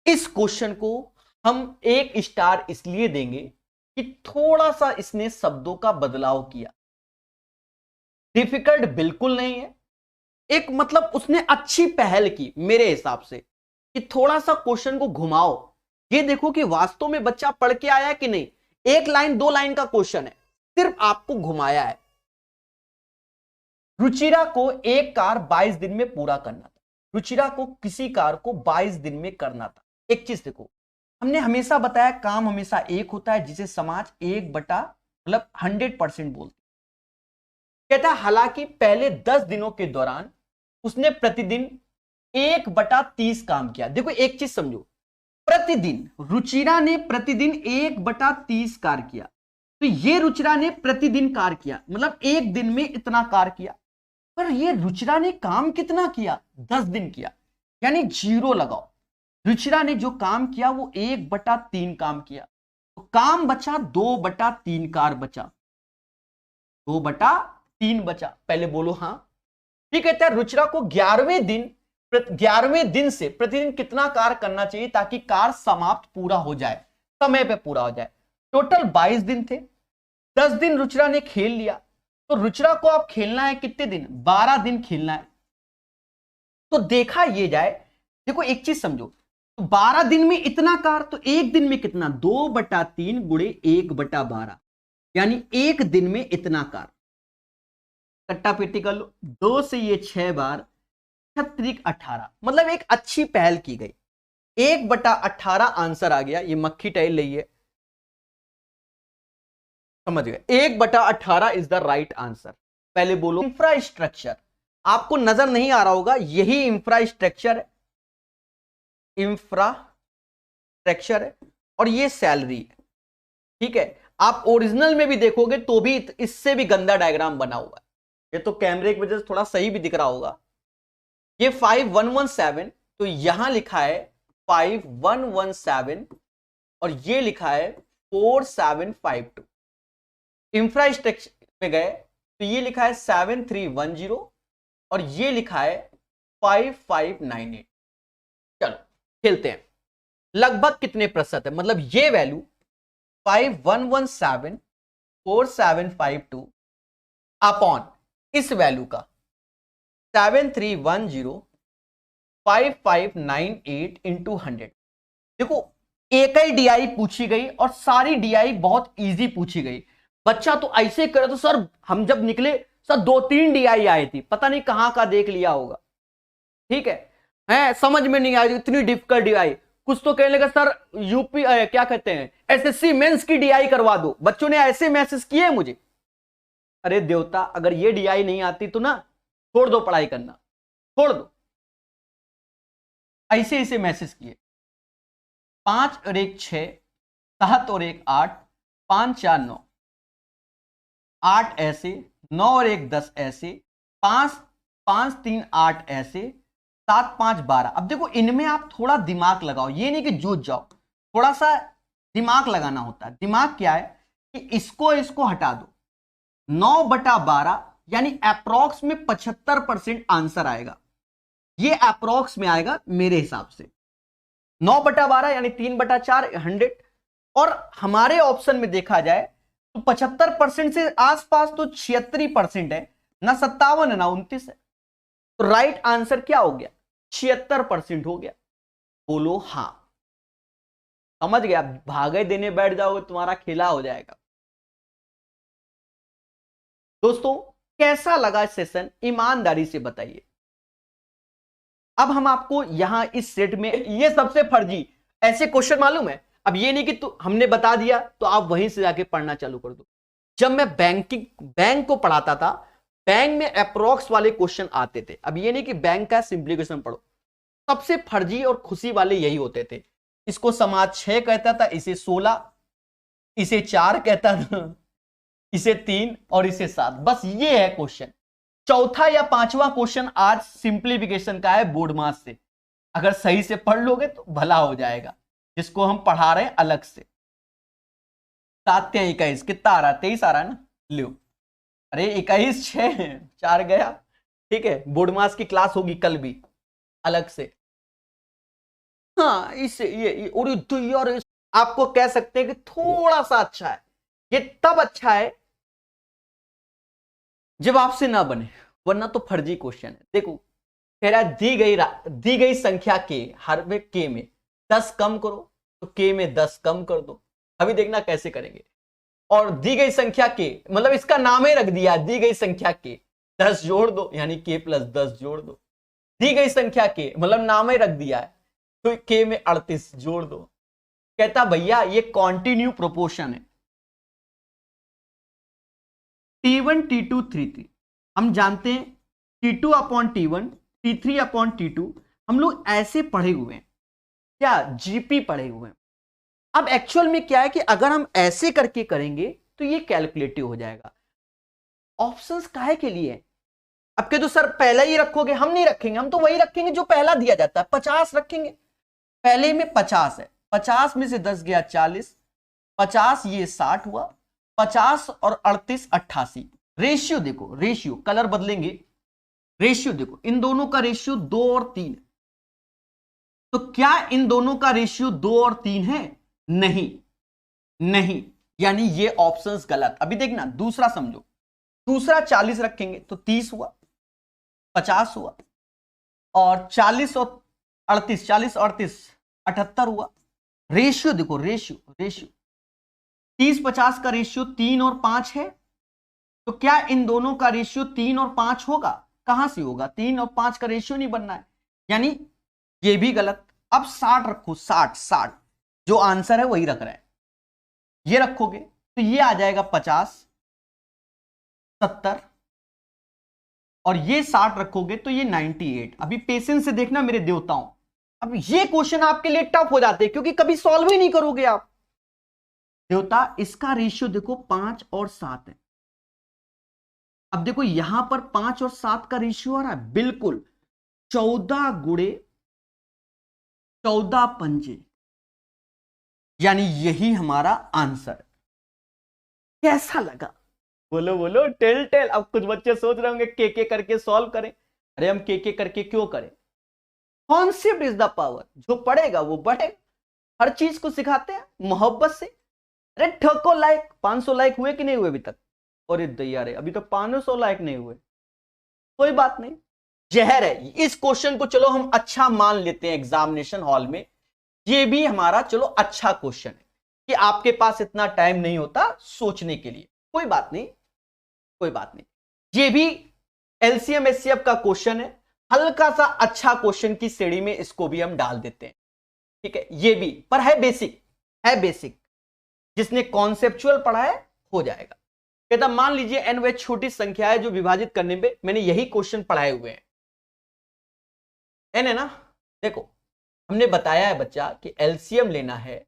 इस क्वेश्चन को हम 1 स्टार इसलिए देंगे कि थोड़ा सा इसने शब्दों का बदलाव किया। डिफिकल्ट बिल्कुल नहीं है, एक मतलब उसने अच्छी पहल की मेरे हिसाब से कि थोड़ा सा क्वेश्चन को घुमाओ। ये देखो कि वास्तव में बच्चा पढ़ के आया कि नहीं। 1 लाइन 2 लाइन का क्वेश्चन है, सिर्फ आपको घुमाया है। रुचिरा को एक कार 22 दिन में पूरा करना था। रुचिरा को किसी कार को 22 दिन में करना था। एक चीज देखो, हमने हमेशा बताया काम हमेशा एक होता है जिसे समाज 1/100% बोलते। कहता है हालांकि पहले 10 दिनों के दौरान उसने प्रतिदिन 1/30 काम किया। देखो एक चीज समझो, प्रतिदिन रुचिरा ने प्रतिदिन 1/30 कार्य किया, तो ये रुचिरा ने प्रतिदिन कार्य किया, मतलब एक दिन में इतना कार्य किया। पर ये रुचिरा ने काम कितना किया? 10 दिन किया, यानी 0 लगाओ। रुचिरा ने जो काम किया वो 1/3 काम किया, तो काम बचा 2/3 कार्य बचा, 2/3 बचा। पहले बोलो हाँ। ठीक है, रुचिरा को 11वें दिन से प्रतिदिन कितना कार्य करना चाहिए ताकि कार्य समाप्त पूरा हो जाए, समय पे पूरा हो जाए। टोटल 22 दिन थे, 10 दिन रुचिरा ने खेल लिया, तो रुचिरा को अब खेलना है कितने दिन? 12 दिन खेलना है। तो देखा ये जाए, देखो एक चीज समझो, तो 12 दिन में इतना कार्य, तो एक दिन में कितना? 2/3 गुणे 1/12, यानी एक दिन में इतना कार्य। कट्टा पेटी कर लो, 2 से ये 6 बार 18, मतलब एक अच्छी पहल की गई। 1/18 आंसर आ गया। ये मक्खी टहल रही है, समझ गए? 1/18 इज द राइट आंसर। पहले बोलो इंफ्रास्ट्रक्चर। आपको नजर नहीं आ रहा होगा, यही इंफ्रास्ट्रक्चर है, इंफ्रास्ट्रक्चर है, और ये सैलरी है। ठीक है, आप ओरिजिनल में भी देखोगे तो भी इससे भी गंदा डायग्राम बना हुआ है। ये तो कैमरे की वजह से थोड़ा सही भी दिख रहा होगा। ये 5117, तो यहां लिखा है 5117 और ये लिखा है 4752। इंफ्रास्ट्रक्चर में गए तो ये लिखा है 7310 और ये लिखा है 5598। चलो खेलते हैं, लगभग कितने प्रतिशत है, मतलब ये वैल्यू 5117 4752 अपॉन इस वैल्यू का 7310 5598 इंटू 100। देखो एक ही डीआई पूछी गई और सारी डीआई बहुत इजी पूछी गई। बच्चा तो ऐसे करे तो सर हम जब निकले सर 2-3 डीआई आई थी, पता नहीं कहां का देख लिया होगा। ठीक है, समझ में नहीं आई इतनी डिफिकल्ट डीआई। कुछ तो कहने लगा सर यूपी क्या कहते हैं एसएससी मेंस की डीआई करवा दो। बच्चों ने ऐसे मैसेज किए मुझे। अरे देवता, अगर ये डीआई नहीं आती तो ना छोड़ दो पढ़ाई करना, छोड़ दो। ऐसे ऐसे मैसेज किए। 5 और 1 6, 7 और 1 8, 5 4 9, 8 ऐसे, 9 और 1 10 ऐसे, 5 5 3 8 ऐसे, 7 5 12। अब देखो इनमें आप थोड़ा दिमाग लगाओ, ये नहीं कि जूझ जाओ, थोड़ा सा दिमाग लगाना होता है। दिमाग क्या है कि इसको हटा दो, 9/12 यानी अप्रोक्स में 75% आंसर आएगा। ये अप्रोक्स में आएगा मेरे हिसाब से। 9/12 यानी 3/4 100। और हमारे ऑप्शन में देखा जाए तो 75% से आसपास तो 76% है ना, 57 है ना 29 है। तो राइट आंसर क्या हो गया? 76% हो गया। बोलो हाँ। समझ गया? भागे देने बैठ जाओगे तुम्हारा खेला हो जाएगा। दोस्तों कैसा लगा सेशन, ईमानदारी से बताइए। अब हम आपको यहां इस सेट में ये सबसे फर्जी ऐसे क्वेश्चन मालूम है। अब ये नहीं कि तो हमने बता दिया तो आप वहीं से जाके पढ़ना चालू कर दो। जब मैं बैंक को पढ़ाता था, बैंक में अप्रोक्स वाले क्वेश्चन आते थे। अब ये नहीं कि बैंक का सिंप्लीफिकेशन पढ़ो, सबसे फर्जी और खुशी वाले यही होते थे। इसको समाज 6 कहता था, इसे 16, इसे 4 कहता था, इसे 3 और इसे 7। बस ये है क्वेश्चन। चौथा या पांचवा क्वेश्चन आज सिंप्लीफिकेशन का है बोर्ड मास से। अगर सही से पढ़ लोगे तो भला हो जाएगा, जिसको हम पढ़ा रहे हैं अलग से। 7 या 21 कितना आ रहा है? 23 आ रहा है ना, लो। अरे 21 6 4 गया। ठीक है, बोर्ड मास की क्लास होगी कल भी अलग से। हाँ इसे ये और तो यार आपको कह सकते हैं कि थोड़ा सा अच्छा है। ये तब अच्छा है जब आपसे ना बने, वरना तो फर्जी क्वेश्चन है। देखो कह रहा है दी गई संख्या के हर में के में 10 कम करो, तो के में 10 कम कर दो। अभी देखना कैसे करेंगे। और दी गई संख्या के मतलब इसका नाम ही रख दिया, दी गई संख्या के 10 जोड़ दो, यानी के प्लस 10 जोड़ दो। दी गई संख्या के मतलब नाम ही रख दिया है, तो के में 38 जोड़ दो। कहता भैया ये कॉन्टिन्यू प्रोपोर्शन है। T1 T2 T3 हम जानते हैं, T2 upon T1 T3 upon T2 हम लोग ऐसे पढ़े हुए हैं, क्या जीपी पढ़े हुए हैं। अब एक्चुअल में क्या है कि अगर हम ऐसे करके करेंगे तो ये कैलकुलेटिव हो जाएगा। ऑप्शंस काहे के लिए है? अब के तो सर पहला ही रखोगे, हम नहीं रखेंगे, हम तो वही रखेंगे जो पहला दिया जाता है, 50 रखेंगे। पहले में 50 है, 50 में से 10 गया 40, 50 ये 60 हुआ, 50 और 38 88। रेशियो देखो, रेशियो कलर बदलेंगे, रेशियो देखो इन दोनों का रेशियो 2 और 3। तो क्या इन दोनों का रेशियो 2 और 3 है? नहीं, नहीं, यानी ये ऑप्शंस गलत। अभी देखना दूसरा समझो, दूसरा 40 रखेंगे तो 30 हुआ, 50 हुआ, और 40 और 38, 40 और 38 78 हुआ। रेशियो देखो, रेशियो रेशियो 30-50 का रेशियो 3 और 5 है। तो क्या इन दोनों का रेशियो 3 और 5 होगा? कहां से होगा? 3 और 5 का रेशियो नहीं बनना है, यानी ये भी गलत। अब 60 रखो, 60 जो आंसर है वही रख रहा है, ये रखोगे तो ये आ जाएगा 50 70, और ये 60 रखोगे तो ये 98। अभी पेशेंस से देखना मेरे देवताओं, अब ये क्वेश्चन आपके लिए टफ हो जाते हैं क्योंकि कभी सॉल्व ही नहीं करोगे आप। देवता इसका रेशियो देखो 5 और 7 है। अब देखो यहां पर 5 और 7 का रेशियो आ रहा है, बिल्कुल 14 गुणे 14 पंजे, यानी यही हमारा आंसर। कैसा लगा? बोलो बोलो, टेल टेल। अब कुछ बच्चे सोच रहे होंगे के करके सॉल्व करें। अरे हम के करके क्यों करें? कॉन्सेप्ट इज द पावर, जो पढ़ेगा वो बढ़ेगा। हर चीज को सिखाते हैं मोहब्बत से। अरे ठोको लाइक, 500 लाइक हुए कि नहीं हुए अभी तक? अरे दैया रे, अभी तो 500 लाइक नहीं हुए। कोई बात नहीं, जहर है। इस क्वेश्चन को चलो हम अच्छा मान लेते हैं एग्जामिनेशन हॉल में, ये भी हमारा चलो अच्छा क्वेश्चन है कि आपके पास इतना टाइम नहीं होता सोचने के लिए। कोई बात नहीं, कोई बात नहीं, ये भी एलसीएम एचसीएफ का क्वेश्चन है, हल्का सा अच्छा क्वेश्चन की श्रेणी में इसको भी हम डाल देते हैं। ठीक है, ये भी पर है बेसिक, है बेसिक। जिसने कॉन्सेप्चुअल पढ़ा है हो जाएगा। कहता मान लीजिए n वह छोटी संख्या है जो विभाजित करने में मैंने यही क्वेश्चन पढ़ाए हुए हैं। n है ना, देखो हमने बताया है बच्चा कि एलसीएम लेना है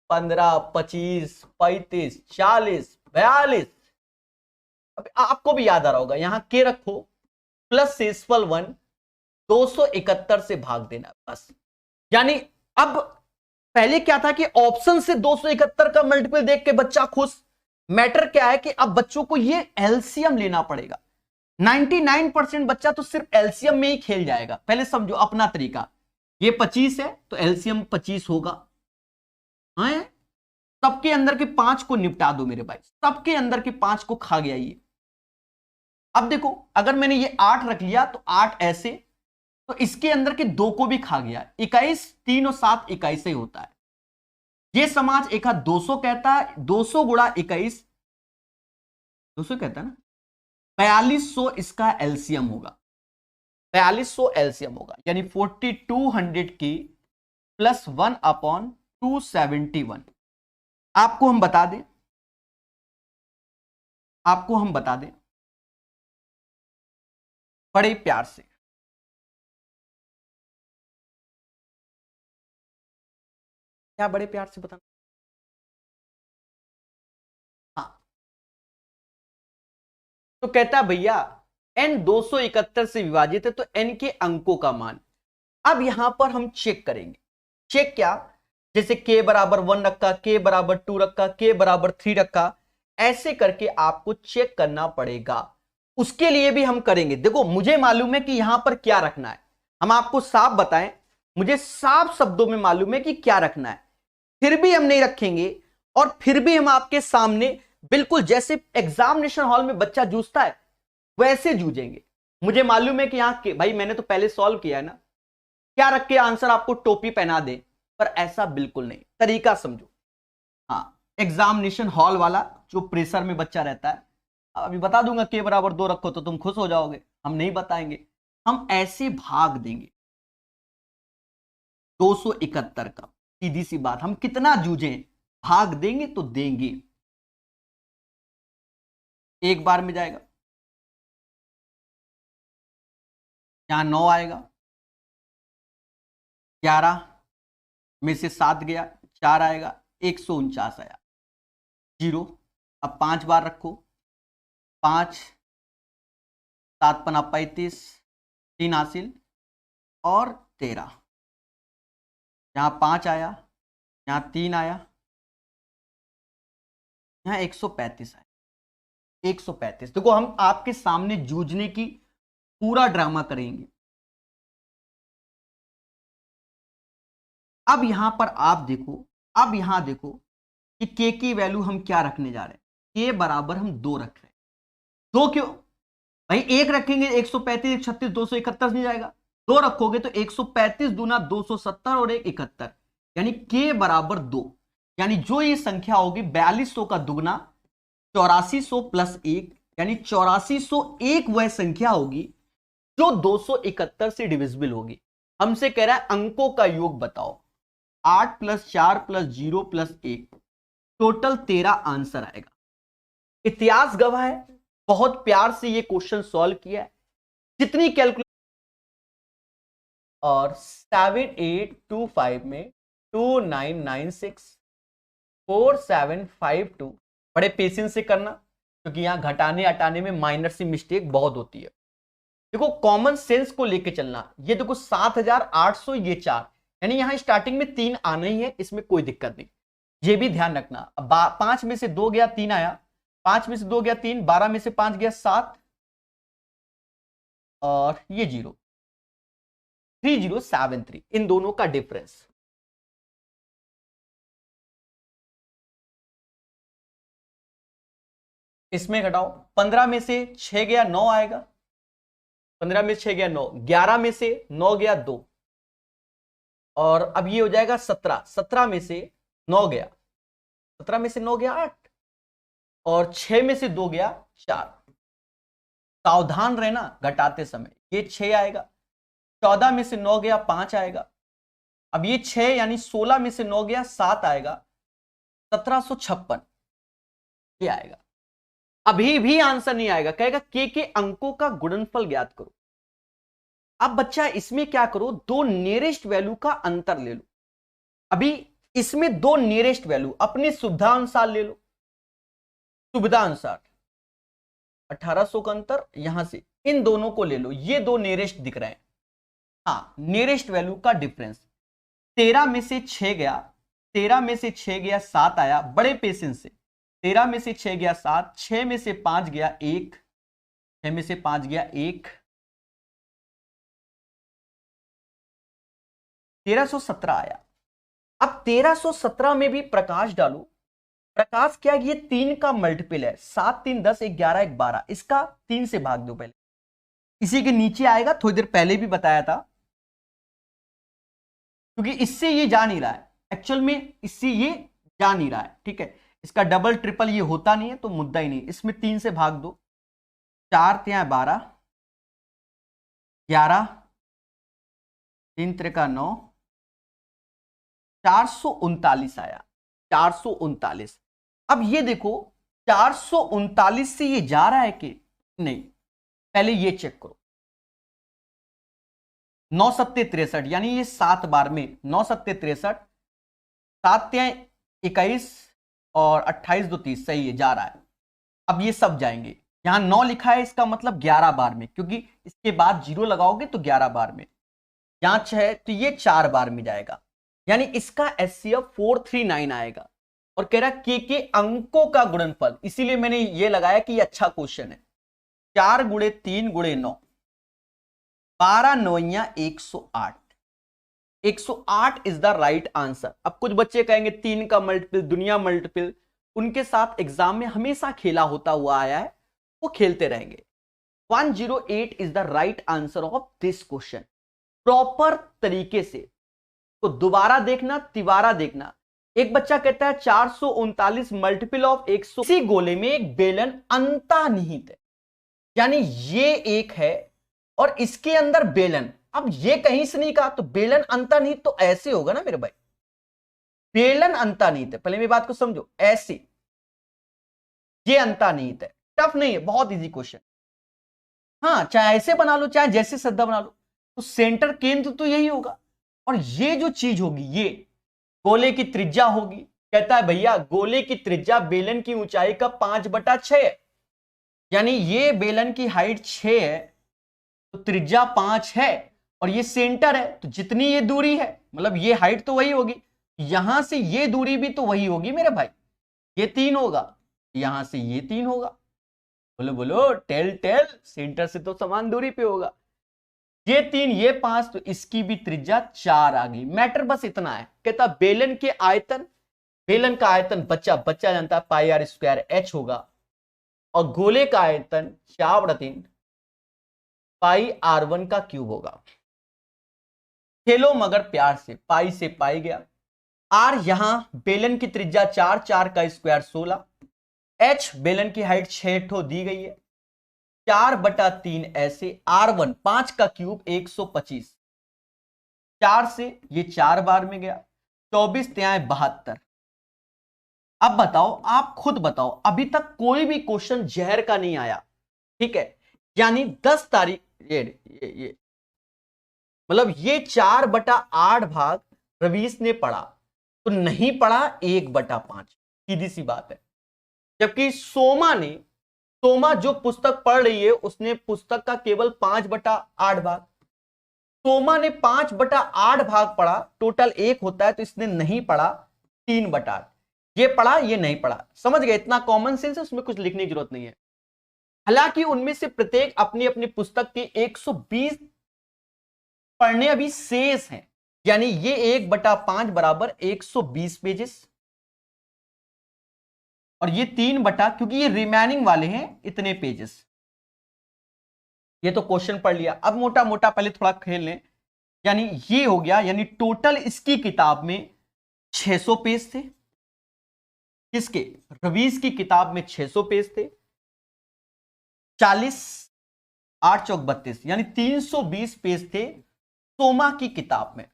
15, 25, 35, 40, 42। अब आपको भी याद आ रहा होगा, यहां के रखो प्लस शेषफल 1, 271 से भाग देना बस। यानी अब पहले क्या था कि ऑप्शन से 271 का मल्टीपल देख के बच्चा खुश। मैटर क्या है कि अब बच्चों को ये एलसीएम लेना पड़ेगा। 99% बच्चा तो सिर्फ एलसीएम में ही खेल जाएगा। पहले समझो अपना तरीका, ये 25 है तो एलसीएम 25 होगा। हाँ, सबके अंदर के 5 को निपटा दो मेरे भाई, सबके अंदर के 5 को खा गया ये। अब देखो अगर मैंने ये 8 रख लिया तो 8 ऐसे, तो इसके अंदर के 2 को भी खा गया। 21, 3 और 7 21 ही होता है। ये समाज एक 200 कहता है, 200 गुणा 21 200 कहता है ना, 4200 इसका एलसीएम होगा। 4200 एलसीएम होगा, यानी 4200 की प्लस 1/271। आपको हम बता दें, आपको हम बता दें बड़े प्यार से, क्या बड़े प्यार से बताना? हाँ, तो कहता भैया n 271 से विभाजित है तो n के अंकों का मान। अब यहां पर हम चेक करेंगे। चेक क्या? जैसे k बराबर 1 रखा, k बराबर 2 रखा, k बराबर 3 रखा, ऐसे करके आपको चेक करना पड़ेगा। उसके लिए भी हम करेंगे। देखो मुझे मालूम है कि यहां पर क्या रखना है, हम आपको साफ बताएं मुझे साफ शब्दों में मालूम है कि क्या रखना है, फिर भी हम नहीं रखेंगे और फिर भी हम आपके सामने बिल्कुल जैसे एग्जामिनेशन हॉल में बच्चा जूझता है वैसे जूझेंगे। मुझे मालूम है कि यहां के भाई मैंने तो पहले सॉल्व किया है ना, क्या रख के आंसर आपको टोपी पहना दे, पर ऐसा बिल्कुल नहीं, तरीका समझो। हाँ, एग्जामिनेशन हॉल वाला जो प्रेशर में बच्चा रहता है, अभी बता दूंगा के बराबर 2 रखो तो तुम खुश हो जाओगे, हम नहीं बताएंगे, हम ऐसे भाग देंगे 271 का, सीधी सी बात, हम कितना जूझें, भाग देंगे तो देंगे, एक बार में जाएगा, यहां 9 आएगा, 11 में से 7 गया, 4 आएगा, 149 आया, 0। अब 5 बार रखो, 5 7 पना 35, 3 हासिल और 13, यहां 5 आया, यहां 3 आया, यहां 135 आया, 135। देखो हम आपके सामने जूझने की पूरा ड्रामा करेंगे। अब यहां पर आप देखो, अब यहां देखो कि के की वैल्यू हम क्या रखने जा रहे हैं, के बराबर हम 2 रख रहे हैं। 2 क्यों भाई, 1 रखेंगे 135, 136, 271 नहीं जाएगा, 2 रखोगे तो 135 दूना 270 और 1 71, यानी के बराबर 2, यानी जो ये संख्या होगी 4200 का दुगना 8400 प्लस 1, यानी 8401 वह संख्या होगी जो 271 से डिविजिबल होगी। हमसे कह रहा है अंकों का योग बताओ, 8 plus 4 plus 0 plus 1, total 13 answer आएगा। इतिहास गवाह है, बहुत प्यार से ये क्वेश्चन सॉल्व किया है, जितनी कैलकुलेशन, और 7825 में 2996 4752, बड़े पेशेंस से करना क्योंकि यहां घटाने हटाने में माइनर सी मिस्टेक बहुत होती है। देखो कॉमन सेंस को लेके चलना, ये देखो 7800, ये 4, यानी यहां स्टार्टिंग में 3 आना ही है, इसमें कोई दिक्कत नहीं, ये भी ध्यान रखना। अब 5 में से 2 गया 3 आया, 5 में से 2 गया 3, 12 में से 5 गया 7 और ये 0, 3073, इन दोनों का डिफरेंस। इसमें घटाओ, 15 में से 6 गया 9 आएगा, 15 में से 6 गया 9, 11 में से 9 गया 2, और अब ये हो जाएगा 17, 17 में से 9 गया, 17 में से 9 गया 8, और 6 में से 2 गया 4। सावधान रहना घटाते समय, ये 6 आएगा, 14 में से 9 गया 5 आएगा, अब ये 6 यानी 16 में से 9 गया 7 आएगा, 1756 ये आएगा। अभी भी आंसर नहीं आएगा, कहेगा के अंकों का गुणनफल ज्ञात करो। अब बच्चा इसमें क्या करो, 2 नियरेस्ट वैल्यू का अंतर ले लो। अभी इसमें 2 नियरेस्ट वैल्यू अपनी सुविधा अनुसार ले लो, सुविधा अनुसार 1800 का अंतर यहां से इन दोनों को ले लो, ये 2 नियरेस्ट दिख रहे हैं। हाँ, नियरेस्ट वैल्यू का डिफरेंस, 13 में से 6 गया, 13 में से 6 गया 7 आया, बड़े पेशेंस से, 13 में से 6 गया 7, 6 में से 5 गया 1, 6 में से 5 गया 1, 1317 आया। अब 1317 में भी प्रकाश डालो, प्रकाश क्या है, ये 3 का मल्टीपल है, 7 3 10 1 11 1 12, इसका 3 से भाग दो पहले, इसी के नीचे आएगा, थोड़ी देर पहले भी बताया था, क्योंकि इससे ये जा नहीं रहा है, एक्चुअल में इससे ये जा नहीं रहा है, ठीक है, इसका डबल ट्रिपल ये होता नहीं है तो मुद्दा ही नहीं, इसमें 3 से भाग दो, 4 3 12, 11, 3 त्रिका 9, 439 आया, 439। अब ये देखो 439 से ये जा रहा है कि नहीं, पहले ये चेक करो, 9 7 63, यानी ये 7 बार में 9 7 63, 7 21 और 28 2 30, सही है, जा रहा है। अब ये सब जाएंगे, यहां 9 लिखा है, इसका मतलब 11 बार में, क्योंकि इसके बाद 0 लगाओगे तो 11 बार में, यहां 6 तो ये 4 बार में जाएगा, यानी इसका एचसीएफ 439 आएगा। और कह रहा के अंकों का गुणनफल, इसीलिए मैंने ये लगाया कि ये अच्छा क्वेश्चन है, 4 गुणे 3 गुणे 9, 12 9 108, 108 इज द राइट आंसर। अब कुछ बच्चे कहेंगे 3 का मल्टीपल, दुनिया मल्टीपल, उनके साथ एग्जाम में हमेशा खेला होता हुआ आया है, वो खेलते रहेंगे। 108 is the right answer of this question. Proper तरीके से तो दोबारा देखना, तिबारा देखना। एक बच्चा कहता है 439 मल्टीपल ऑफ 100। इसी गोले में एक बेलन अंतर्निहित है, यानी ये एक है और इसके अंदर बेलन। अब ये कहीं से नहीं कहा, तो बेलन अंतर्निहित तो ऐसे होगा ना मेरे भाई, बेलन अंतर्निहित है। पहले मेरी बात को समझो, ऐसे ये अंतर्निहित है। टफ नहीं है, बहुत इजी क्वेश्चन। हाँ, चाहे ऐसे बना लो, चाहे जैसे श्रद्धा बना लो, तो सेंटर केंद्र तो यही होगा। और ये जो चीज होगी, ये गोले की त्रिज्या होगी। कहता है भैया गोले की त्रिज्या बेलन की ऊंचाई का 5/6 है, यानी ये बेलन की हाइट 6 है तो त्रिज्या 5 है, और ये सेंटर है तो जितनी ये दूरी है, मतलब ये हाइट तो वही होगी, यहां से ये दूरी भी तो वही होगी मेरे भाई। ये 3 होगा, यहां से ये 3 होगा। बोलो बोलो, टेल टेल, सेंटर से तो समान दूरी पे होगा। ये 3, ये 5, तो इसकी भी त्रिज्या 4 आ गई। मैटर बस इतना है। कहता बेलन के आयतन, बेलन का आयतन बच्चा जानता है πr² होगा, और गोले का आयतन 4/3 πr1 का क्यूब होगा। खेलो मगर प्यार से, पाई से पाई गया। आर यहां बेलन की त्रिज्या 4, 4 का स्क्वायर 16, एच बेलन की हाइट 6 ठो दी गई है, 4/3 ऐसे, R1 5 का क्यूब 125, 4 से ये 4 बार में गया, 24 त्याएं 72। अब बताओ, आप खुद बताओ, अभी तक कोई भी क्वेश्चन जहर का नहीं आया, ठीक है? यानी 10 तारीख ये मतलब ये 4/8 भाग रवीश ने पढ़ा, तो नहीं पढ़ा 1/5, सीधी सी बात है। जबकि सोमा जो पुस्तक पढ़ रही है, उसने पुस्तक का केवल 5/8 भाग, सोमा ने 5/8 भाग पढ़ा, टोटल 1 होता है, तो इसने नहीं पढ़ा 3/8। ये पढ़ा, ये नहीं पढ़ा। समझ गए? इतना कॉमन सेंस है, उसमें कुछ लिखने की जरूरत नहीं है। हालांकि उनमें से प्रत्येक अपनी अपनी पुस्तक के 120 पढ़ने अभी शेष हैं, यानी ये 1/5 बराबर 120 पेजेस, और ये 3 क्योंकि ये रिमेनिंग वाले हैं इतने पेजेस। ये तो क्वेश्चन पढ़ लिया। अब मोटा मोटा पहले थोड़ा खेल लें। यानी ये हो गया, यानी टोटल इसकी किताब में 600 पेज थे, किसके? रवीश की किताब में 600 पेज थे, 40 8 चौक 32, यानी 320 पेज थे सोमा की किताब में।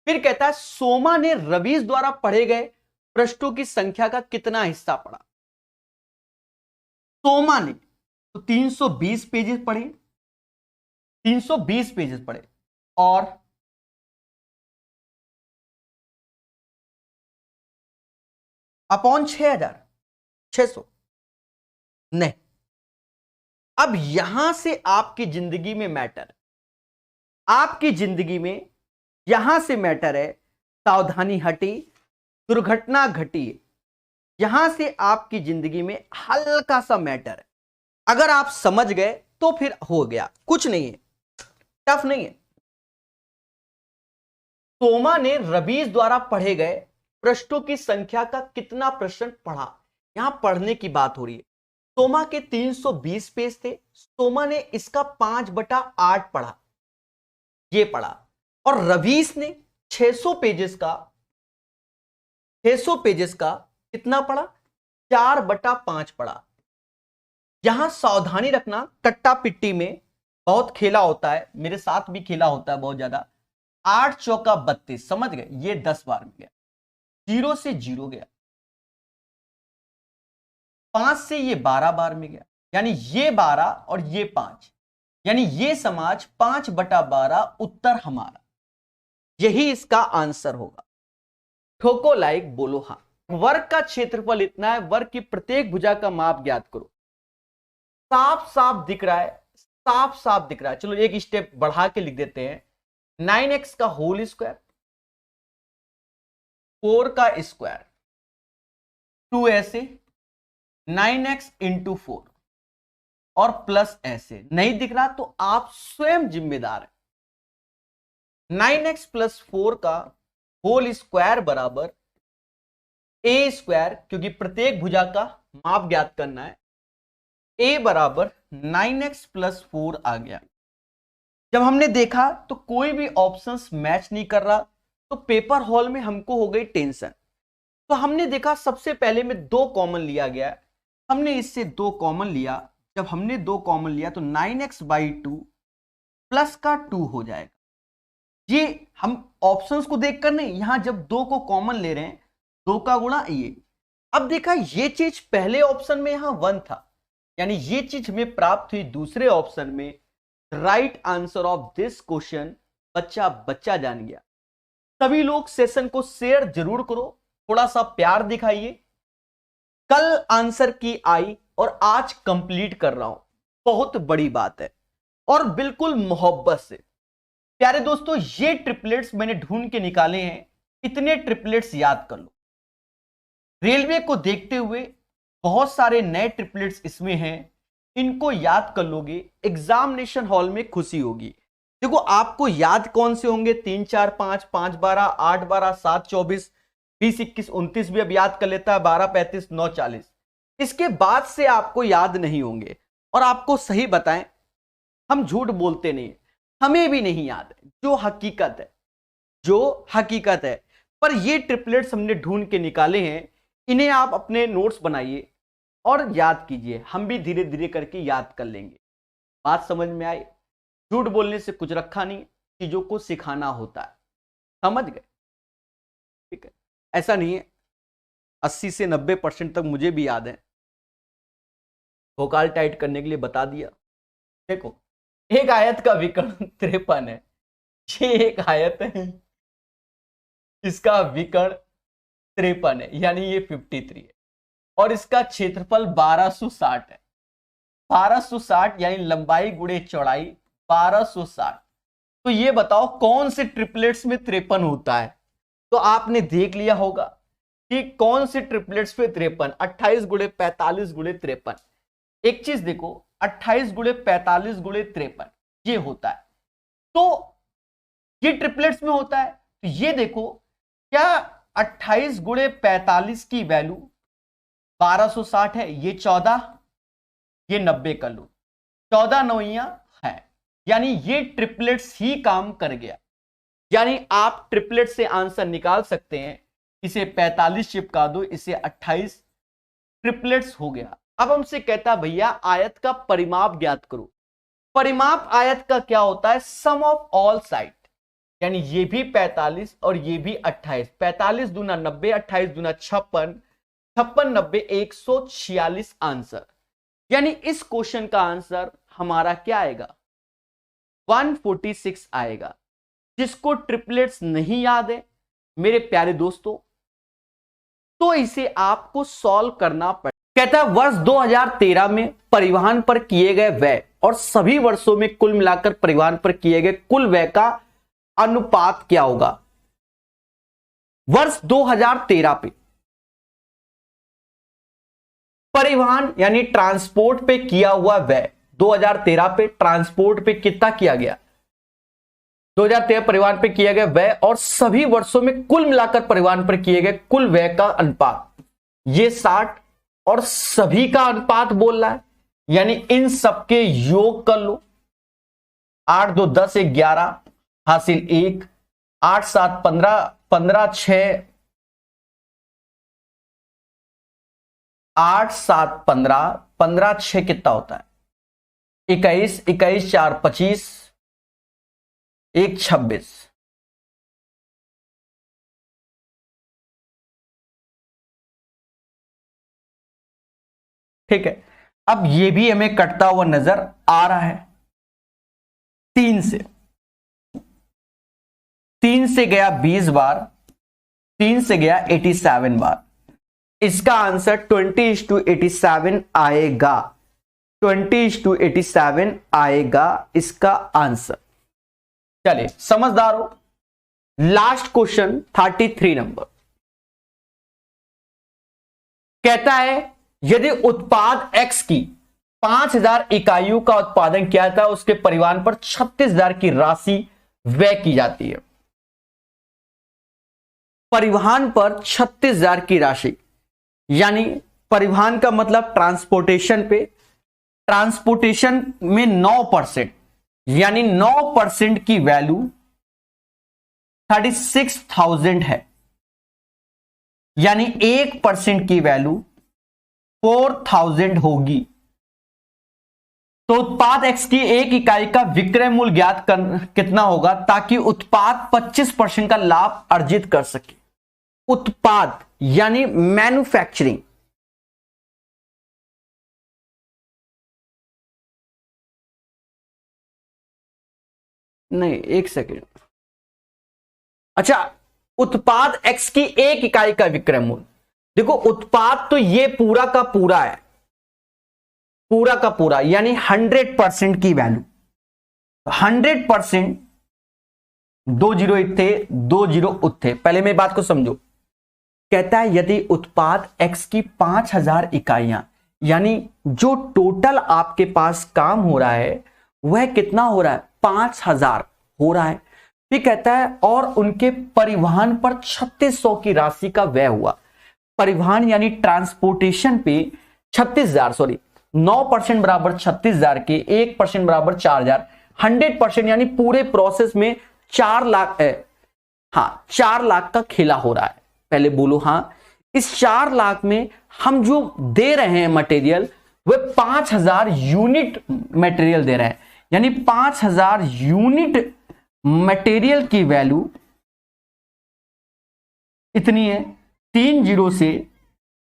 फिर कहता है सोमा ने रवीश द्वारा पढ़े गए पृष्ठों की संख्या का कितना हिस्सा पढ़ा? सोमा ने तो 320 पेजेस पढ़े, 320 पेजेस पढ़े, और अपॉन 6,600 नहीं। अब यहां से आपकी जिंदगी में मैटर, आपकी जिंदगी में यहां से मैटर है, सावधानी हटी, दुर्घटना घटी, यहां से आपकी जिंदगी में हल्का सा मैटर है। अगर आप समझ गए तो फिर हो गया, कुछ नहीं है, टफ नहीं है। सोमा ने रवीश द्वारा पढ़े गए पृष्ठों की संख्या का कितना प्रश्न पढ़ा? यहां पढ़ने की बात हो रही है। सोमा के 320 पेज थे, सोमा ने इसका 5/8 पढ़ा, ये पढ़ा, और रवीश ने 600 पेजेस का कितना पढ़ा? 4/5 पढ़ा। यहां सावधानी रखना, कट्टा पिट्टी में बहुत खेला होता है, मेरे साथ भी खेला होता है बहुत ज्यादा। 8 चौका 32, समझ गए? ये 10 बार में गया, 0 से 0 गया, 5 से ये 12 बार में गया, यानी ये 12 और ये 5, यानी ये समाज 5/12 उत्तर हमारा, यही इसका आंसर होगा। ठोको लाइक, बोलो हाँ। वर्ग का क्षेत्रफल इतना है, वर्ग की प्रत्येक भुजा का माप ज्ञात करो। साफ साफ दिख रहा है, साफ साफ दिख रहा है। चलो एक स्टेप बढ़ा के लिख देते हैं। 9x का होल स्क्वायर, 4 का स्क्वायर, 2 ऐसे, 9x इंटू 4, और प्लस ऐसे। नहीं दिख रहा तो आप स्वयं जिम्मेदार हैं। 9x प्लस 4 का होल स्क्वायर बराबर ए स्क्वायर, क्योंकि प्रत्येक भुजा का माप ज्ञात करना है, ए बराबर 9x प्लस 4 आ गया। जब हमने देखा तो कोई भी ऑप्शंस मैच नहीं कर रहा, तो पेपर हॉल में हमको हो गई टेंशन। तो हमने देखा सबसे पहले में 2 कॉमन लिया गया, हमने इससे 2 कॉमन लिया। जब हमने 2 कॉमन लिया तो 9x/2 प्लस का 2 हो जाएगा। ये हम ऑप्शंस को देखकर नहीं, यहां जब 2 को कॉमन ले रहे हैं, 2 का गुणा ये। अब देखा ये चीज पहले ऑप्शन में यहां 1 था, यानी ये चीज हमें प्राप्त हुई दूसरे ऑप्शन में। Right answer of this question बच्चा जान गया। सभी लोग सेशन को शेयर जरूर करो, थोड़ा सा प्यार दिखाइए। कल आंसर की आई और आज कंप्लीट कर रहा हूं, बहुत बड़ी बात है, और बिल्कुल मोहब्बत से। प्यारे दोस्तों, ये ट्रिपलेट्स मैंने ढूंढ के निकाले हैं, इतने ट्रिपलेट्स याद कर लो। रेलवे को देखते हुए बहुत सारे नए ट्रिपलेट्स इसमें हैं, इनको याद कर लोगे, एग्जामिनेशन हॉल में खुशी होगी। देखो आपको याद कौन से होंगे, 3 4 5 5 12 8 12 7 24 20 21 29 भी अब याद कर लेता है, 12 35 9 40। इसके बाद से आपको याद नहीं होंगे। और आपको सही बताएं, हम झूठ बोलते नहीं, हमें भी नहीं याद है, जो हकीकत है, जो हकीकत है। पर ये ट्रिपलेट्स हमने ढूंढ के निकाले हैं, इन्हें आप अपने नोट्स बनाइए और याद कीजिए, हम भी धीरे धीरे करके याद कर लेंगे। बात समझ में आई? झूठ बोलने से कुछ रखा नहीं, चीजों को सिखाना होता है, समझ गए? ठीक है, ऐसा नहीं है, 80 से 90% तक मुझे भी याद है, वोकाल टाइट करने के लिए बता दिया। देखो, एक आयत का विकर्ण 53 है, ये एक आयत है, इसका विकर्ण 53 है, यानी ये 53 है, और इसका क्षेत्रफल 1260 है। 1260 यानी लंबाई गुणे चौड़ाई 1260। तो ये बताओ कौन से ट्रिपलेट्स में 53 होता है? तो आपने देख लिया होगा कि कौन से ट्रिपलेट्स पे 53, 28 गुणे 45 गुणे 53। एक चीज देखो, 28 गुणे 45 गुणे 53 ये होता है, तो ये ट्रिपलेट्स में होता है। तो ये देखो, क्या 28 गुणे 45 की वैल्यू 1260 है, ये 14, ये 90 कर लो, 14 नौइयां है, यानी ये ट्रिपलेट्स ही काम कर गया। यानी आप ट्रिपलेट से आंसर निकाल सकते हैं, इसे 45 चिपका दो, इसे 28, ट्रिपलेट्स हो गया। अब हमसे कहता है भैया आयत का परिमाप ज्ञात करो। परिमाप आयत का क्या होता है? सम ऑफ ऑल साइड, यानी ये भी 45 और ये भी 28, 45 दूना 90, 28 दूना 56, 56 90 146 आंसर। यानी इस क्वेश्चन का आंसर हमारा क्या आएगा? 146 आएगा। जिसको ट्रिपलेट्स नहीं याद है मेरे प्यारे दोस्तों, तो इसे आपको सॉल्व करना पड़ेगा। कहता है वर्ष 2013 में परिवहन पर किए गए व्यय और सभी वर्षों में कुल मिलाकर परिवहन पर किए गए कुल व्यय का अनुपात क्या होगा? वर्ष 2013 पे परिवहन यानी ट्रांसपोर्ट पे किया हुआ व्यय, 2013 पे ट्रांसपोर्ट पे कितना किया गया? 2013 परिवहन पे किया गया व्यय और सभी वर्षों में कुल मिलाकर परिवहन पर किए गए कुल व्यय का अनुपात, ये 60 और सभी का अनुपात बोल रहा है, यानी इन सबके योग कर लो। 8 2 10 1 11 हासिल 1, 8 7 15, 15 6 8 7 15, 15 6 कितना होता है? 21, 21 4 25, 1 26। ठीक है, अब ये भी हमें कटता हुआ नजर आ रहा है। 3 से गया 20 बार, 3 से गया 87 बार। इसका आंसर 20:87 आएगा, 20:87 आएगा इसका आंसर। चलिए समझदार हो। लास्ट क्वेश्चन 33 नंबर कहता है यदि उत्पाद X की 5000 इकाइयों का उत्पादन किया था, उसके परिवहन पर 36,000 की राशि व्यय की जाती है। परिवहन पर 36,000 की राशि, यानी परिवहन का मतलब ट्रांसपोर्टेशन पे, ट्रांसपोर्टेशन में 9%, यानी 9% की वैल्यू 36,000 है, यानी 1% की वैल्यू 4,000 होगी। तो उत्पाद X की एक इकाई का विक्रय मूल्य ज्ञात कर कितना होगा, ताकि उत्पाद 25% का लाभ अर्जित कर सके। उत्पाद यानी मैन्युफैक्चरिंग, नहीं एक सेकेंड, अच्छा, उत्पाद X की एक इकाई का विक्रय मूल्य, देखो उत्पाद तो ये पूरा का पूरा है, पूरा का पूरा, यानी 100% की वैल्यू, 100%, 2 जीरो थे, 2 जीरो थे। पहले मेरी बात को समझो, कहता है यदि उत्पाद X की 5,000 इकाइयां, यानी जो टोटल आपके पास काम हो रहा है वह कितना हो रहा है, 5,000 हो रहा है। फिर कहता है और उनके परिवहन पर 3600 की राशि का व्यय हुआ। परिवहन यानी ट्रांसपोर्टेशन पे 36,000, सॉरी 9% बराबर 36,000 के 1% बराबर 4,000, 100% यानी पूरे प्रोसेस में 4 लाख है। हाँ, 4 लाख का खेला हो रहा है। पहले बोलो हाँ। इस 4 लाख में हम जो दे रहे हैं मटेरियल, वह 5,000 यूनिट मटेरियल दे रहे हैं, यानी 5,000 यूनिट मटेरियल की वैल्यू इतनी है। 3 जीरो से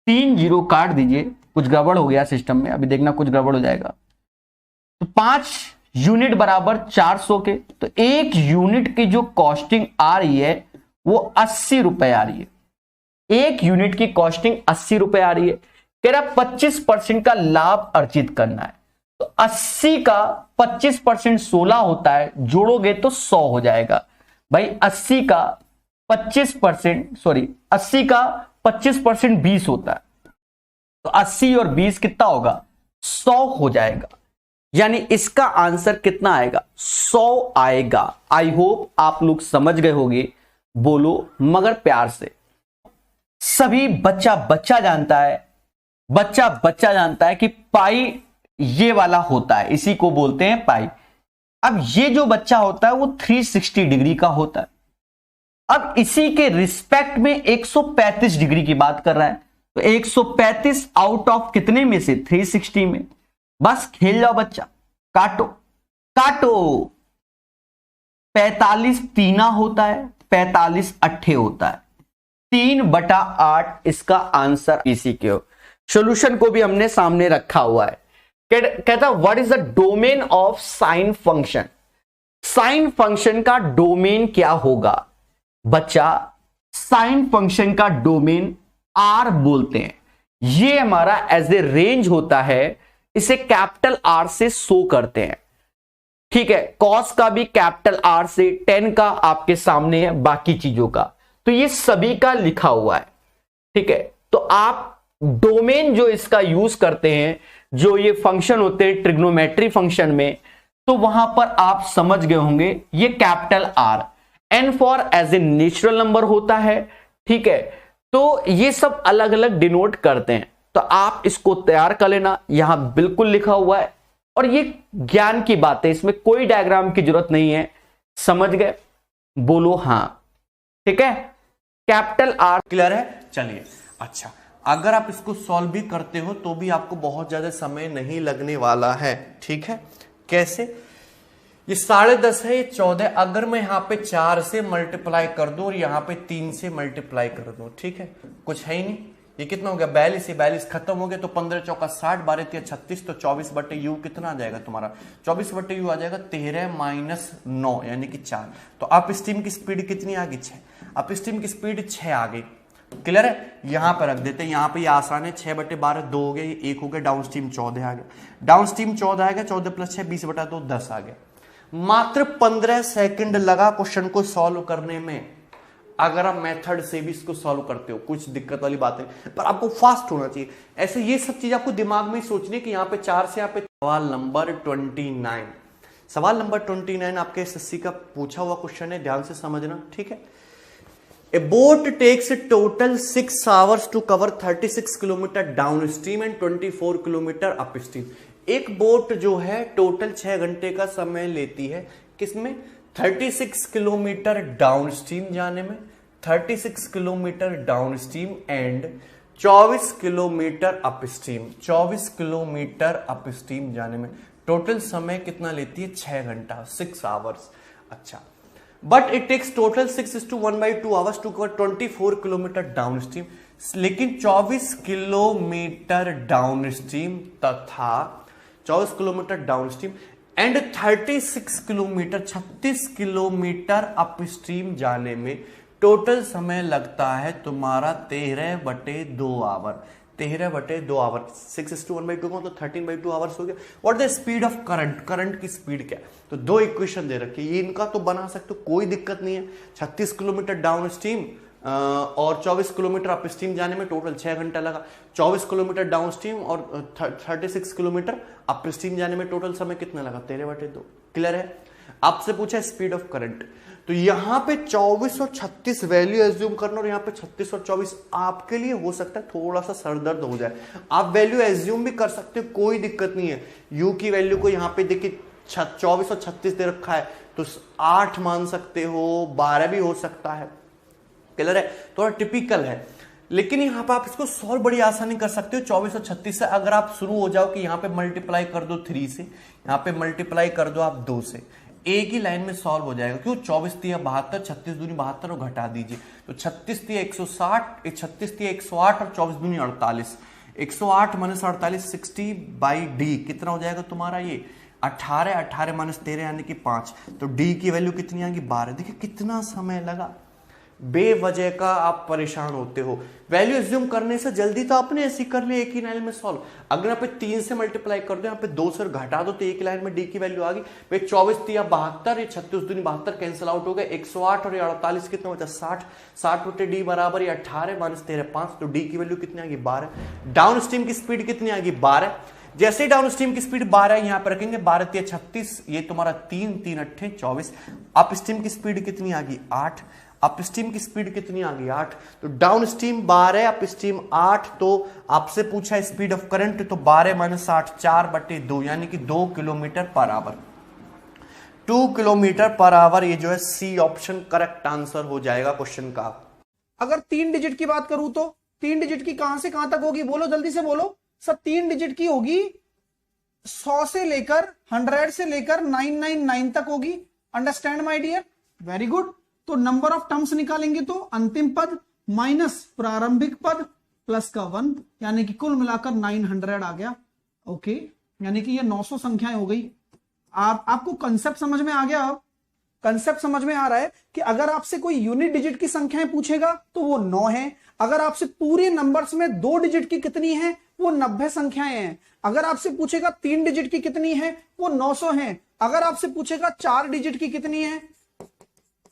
3 जीरो काट दीजिए, कुछ गड़बड़ हो गया सिस्टम में, अभी देखना कुछ गड़बड़ हो जाएगा। तो 5 यूनिट बराबर 400 के, तो 1 यूनिट की जो कॉस्टिंग आ रही है वो 80 रुपए आ रही है। 1 यूनिट की कॉस्टिंग 80 रुपए आ रही है। कह रहा 25% का लाभ अर्जित करना है। तो 80 का 25% 16 होता है, जोड़ोगे तो 100 हो जाएगा। भाई 80 का 25%, सॉरी 80 का 25% 20 होता है, तो 80 और 20 कितना होगा, 100 हो जाएगा। यानी इसका आंसर कितना आएगा, 100 आएगा। आई होप आप लोग समझ गए होंगे, बोलो मगर प्यार से। सभी बच्चा जानता है, बच्चा जानता है कि पाई ये वाला होता है, इसी को बोलते हैं पाई। अब ये जो बच्चा होता है वो 360 डिग्री का होता है। अब इसी के रिस्पेक्ट में 135 डिग्री की बात कर रहा है, तो 135 आउट ऑफ कितने में से, 360 में। बस खेल जाओ बच्चा, काटो काटो। 45 तीना होता है, 45 अट्ठे होता है, 3/8 इसका आंसर। इसी के सॉल्यूशन को भी हमने सामने रखा हुआ है। कहता what is the domain of sine function. Sine function का डोमेन क्या होगा बच्चा, साइन फंक्शन का डोमेन आर बोलते हैं। ये हमारा एज ए रेंज होता है, इसे कैपिटल आर से शो करते हैं, ठीक है। कॉस का भी कैपिटल आर से, टेन का आपके सामने है, बाकी चीजों का तो ये सभी का लिखा हुआ है, ठीक है। तो आप डोमेन जो इसका यूज करते हैं, जो ये फंक्शन होते हैं ट्रिग्नोमेट्री फंक्शन में, तो वहां पर आप समझ गए होंगे ये capital R. N for as a natural number होता है, ठीक है। तो ये सब अलग अलग डिनोट करते हैं, तो आप इसको तैयार कर लेना, यहां बिल्कुल लिखा हुआ है। और ये ज्ञान की बात है, इसमें कोई डायग्राम की जरूरत नहीं है, समझ गए, बोलो हां, ठीक है। कैपिटल आर क्लियर है। चलिए अच्छा, अगर आप इसको सॉल्व भी करते हो तो भी आपको बहुत ज्यादा समय नहीं लगने वाला है, ठीक है। कैसे, ये 10.5 है, ये 14। अगर मैं यहाँ पे 4 से मल्टीप्लाई कर दूं और यहाँ पे 3 से मल्टीप्लाई कर दूं, ठीक है, कुछ है ही नहीं। ये कितना हो गया, 42 से 42 खत्म हो गया, तो 15 चौका 60, 12 3 36, तो 24/u कितना आ जाएगा तुम्हारा, 24/u आ जाएगा 13 - 9 यानी कि 4। तो अप स्ट्रीम की स्पीड कितनी आ गई, 6। अप स्ट्रीम की स्पीड 6 आ गई, क्लियर है। यहां पर रख देते हैं, यहां पे ये आसान है, 6/12 2 हो गया, ये 1 हो गया, डाउन स्ट्रीम 14 आ गया, डाउन स्ट्रीम 14 आ गया, 14 + 6 20/2 10 आ गया। मात्र 15 सेकंड लगा क्वेश्चन को सॉल्व करने में। अगर आप मेथड से भी इसको सॉल्व करते हो, कुछ दिक्कत वाली बात है, पर आपको फास्ट होना चाहिए। ऐसे ये सब चीज आपको दिमाग में सोचनी है कि यहाँ पे 4 से यहाँ पे। सवाल नंबर 29, सवाल नंबर 29 आपके एसएससी का पूछा हुआ क्वेश्चन है, ध्यान से समझना, ठीक है। A boat takes total 6 hours to cover 36 kilometre downstream and 24 kilometre upstream. एक बोट जो है टोटल 6 घंटे का समय लेती है किसमें, 36 किलोमीटर डाउन स्ट्रीम जाने में, 36 kilometre downstream and 24 kilometre up stream, 24 kilometre upstream जाने में टोटल समय कितना लेती है, 6 घंटा, 6 hours। अच्छा, but it takes total 6:1/2 hours to cover 24 kilometre downstream. लेकिन 24 किलोमीटर डाउन स्ट्रीम तथा 24 kilometre downstream and 36 kilometre 36 kilometre upstream जाने में टोटल समय लगता है तुम्हारा 13/2 आवर। 13/2 आवर, 6:1/2 को तो 13/2 आवर्स हो गया। What the speed of current, current की स्पीड क्या है, तो दो इक्वेशन दे रखी है, ये इनका तो बना सकते हो, कोई दिक्कत नहीं है। 36 किलोमीटर डाउन स्ट्रीम और 24 किलोमीटर अप स्ट्रीम जाने में टोटल 6 घंटा लगा। 24 किलोमीटर डाउन स्ट्रीम और 36 किलोमीटर अप स्ट्रीम जाने में टोटल समय कितना लगा, 13/2। क्लियर है। आपसे पूछा स्पीड ऑफ करंट, तो यहां पे 24 और 36 वैल्यू एज्यूम करना, और यहां पे 36 और 24 आपके लिए हो सकता है थोड़ा सा सरदर्द हो जाए। आप वैल्यू एज्यूम भी कर सकते हो, कोई दिक्कत नहीं है। यू की वैल्यू को यहां पे देखिए 24 और 36 दे रखा है, तो 8 मान सकते हो, 12 भी हो सकता है। क्लियर है, थोड़ा टिपिकल है, लेकिन यहां पर आप इसको सॉल्व बड़ी आसानी कर सकते हो। 24 और 36 से अगर आप शुरू हो जाओ कि यहां पे मल्टीप्लाई कर दो 3 से, यहां पे मल्टीप्लाई कर दो आप 2 से, एक ही लाइन में सॉल्व हो जाएगा। क्यों, 24 तिया 72, 36 दूनी 72 और घटा दीजिए, तो 36 तिया 160, 36 तिया 108 और 24 दूनी 48। 108 माइनस 48 60/d कितना हो जाएगा तुम्हारा, ये 18, 18 माइनस 13 यानी कि 5, तो d की वैल्यू कितनी आएगी, 12। देखिए कितना समय लगा, बेवजह का आप परेशान होते हो। वैल्यू एज्यूम करने से जल्दी तो आपने ऐसी कर ली एक ही लाइन में सॉल्व। अगर यहाँ पे 3 से मल्टीप्लाई कर दो, यहाँ पे 2 से घटा दो, तो एक ही लाइन में डी की वैल्यू आ गई। भाई 24 तिया 72, ये 36 दूनी 72 कैंसिल आउट हो गए, 108 और 48 कितना बचा, 60। 60 बटे डी बराबर 18 माइनस 13 5, तो डी की वैल्यू कितनी आ गई, 12। डाउन स्ट्रीम की स्पीड कितनी आ गई, 12। जैसे डाउन स्ट्रीम की स्पीड 12 यहां पर रखेंगे, 12 तिया 36, ये तुम्हारा 3 3 8 24। अप स्ट्रीम की स्पीड कितनी आ गई, 8। अप स्ट्रीम की स्पीड कितनी आ गई, 8। तो डाउन स्ट्रीम 12, अप स्ट्रीम 8। तो आपसे पूछा स्पीड ऑफ करंट, तो 12 माइनस 8 4/2 यानी कि 2 kilometre per hour. 2 kilometre per hour, ये जो है सी ऑप्शन करेक्ट आंसर हो जाएगा क्वेश्चन का। अगर 3 डिजिट की बात करूं तो 3 डिजिट की कहां से कहां तक होगी, बोलो जल्दी से बोलो सब। 3 डिजिट की होगी 100 से लेकर 100 से लेकर 999 तक होगी। Understand my dear, very good. तो नंबर ऑफ टर्म्स निकालेंगे तो अंतिम पद माइनस प्रारंभिक पद प्लस का 1, यानी कि कुल मिलाकर 900 आ गया। ओके, यानी कि ये 900 संख्याएं हो गई। आपको कंसेप्ट समझ में आ गया। अब कंसेप्ट समझ में आ रहा है कि अगर आपसे कोई यूनिट डिजिट की संख्याएं पूछेगा तो वो 9 है। अगर आपसे पूरे नंबर्स में 2 डिजिट की कितनी है, वो 90 संख्याएं हैं। अगर आपसे पूछेगा 3 डिजिट की कितनी है, वो 900 है। अगर आपसे पूछेगा 4 डिजिट की कितनी है,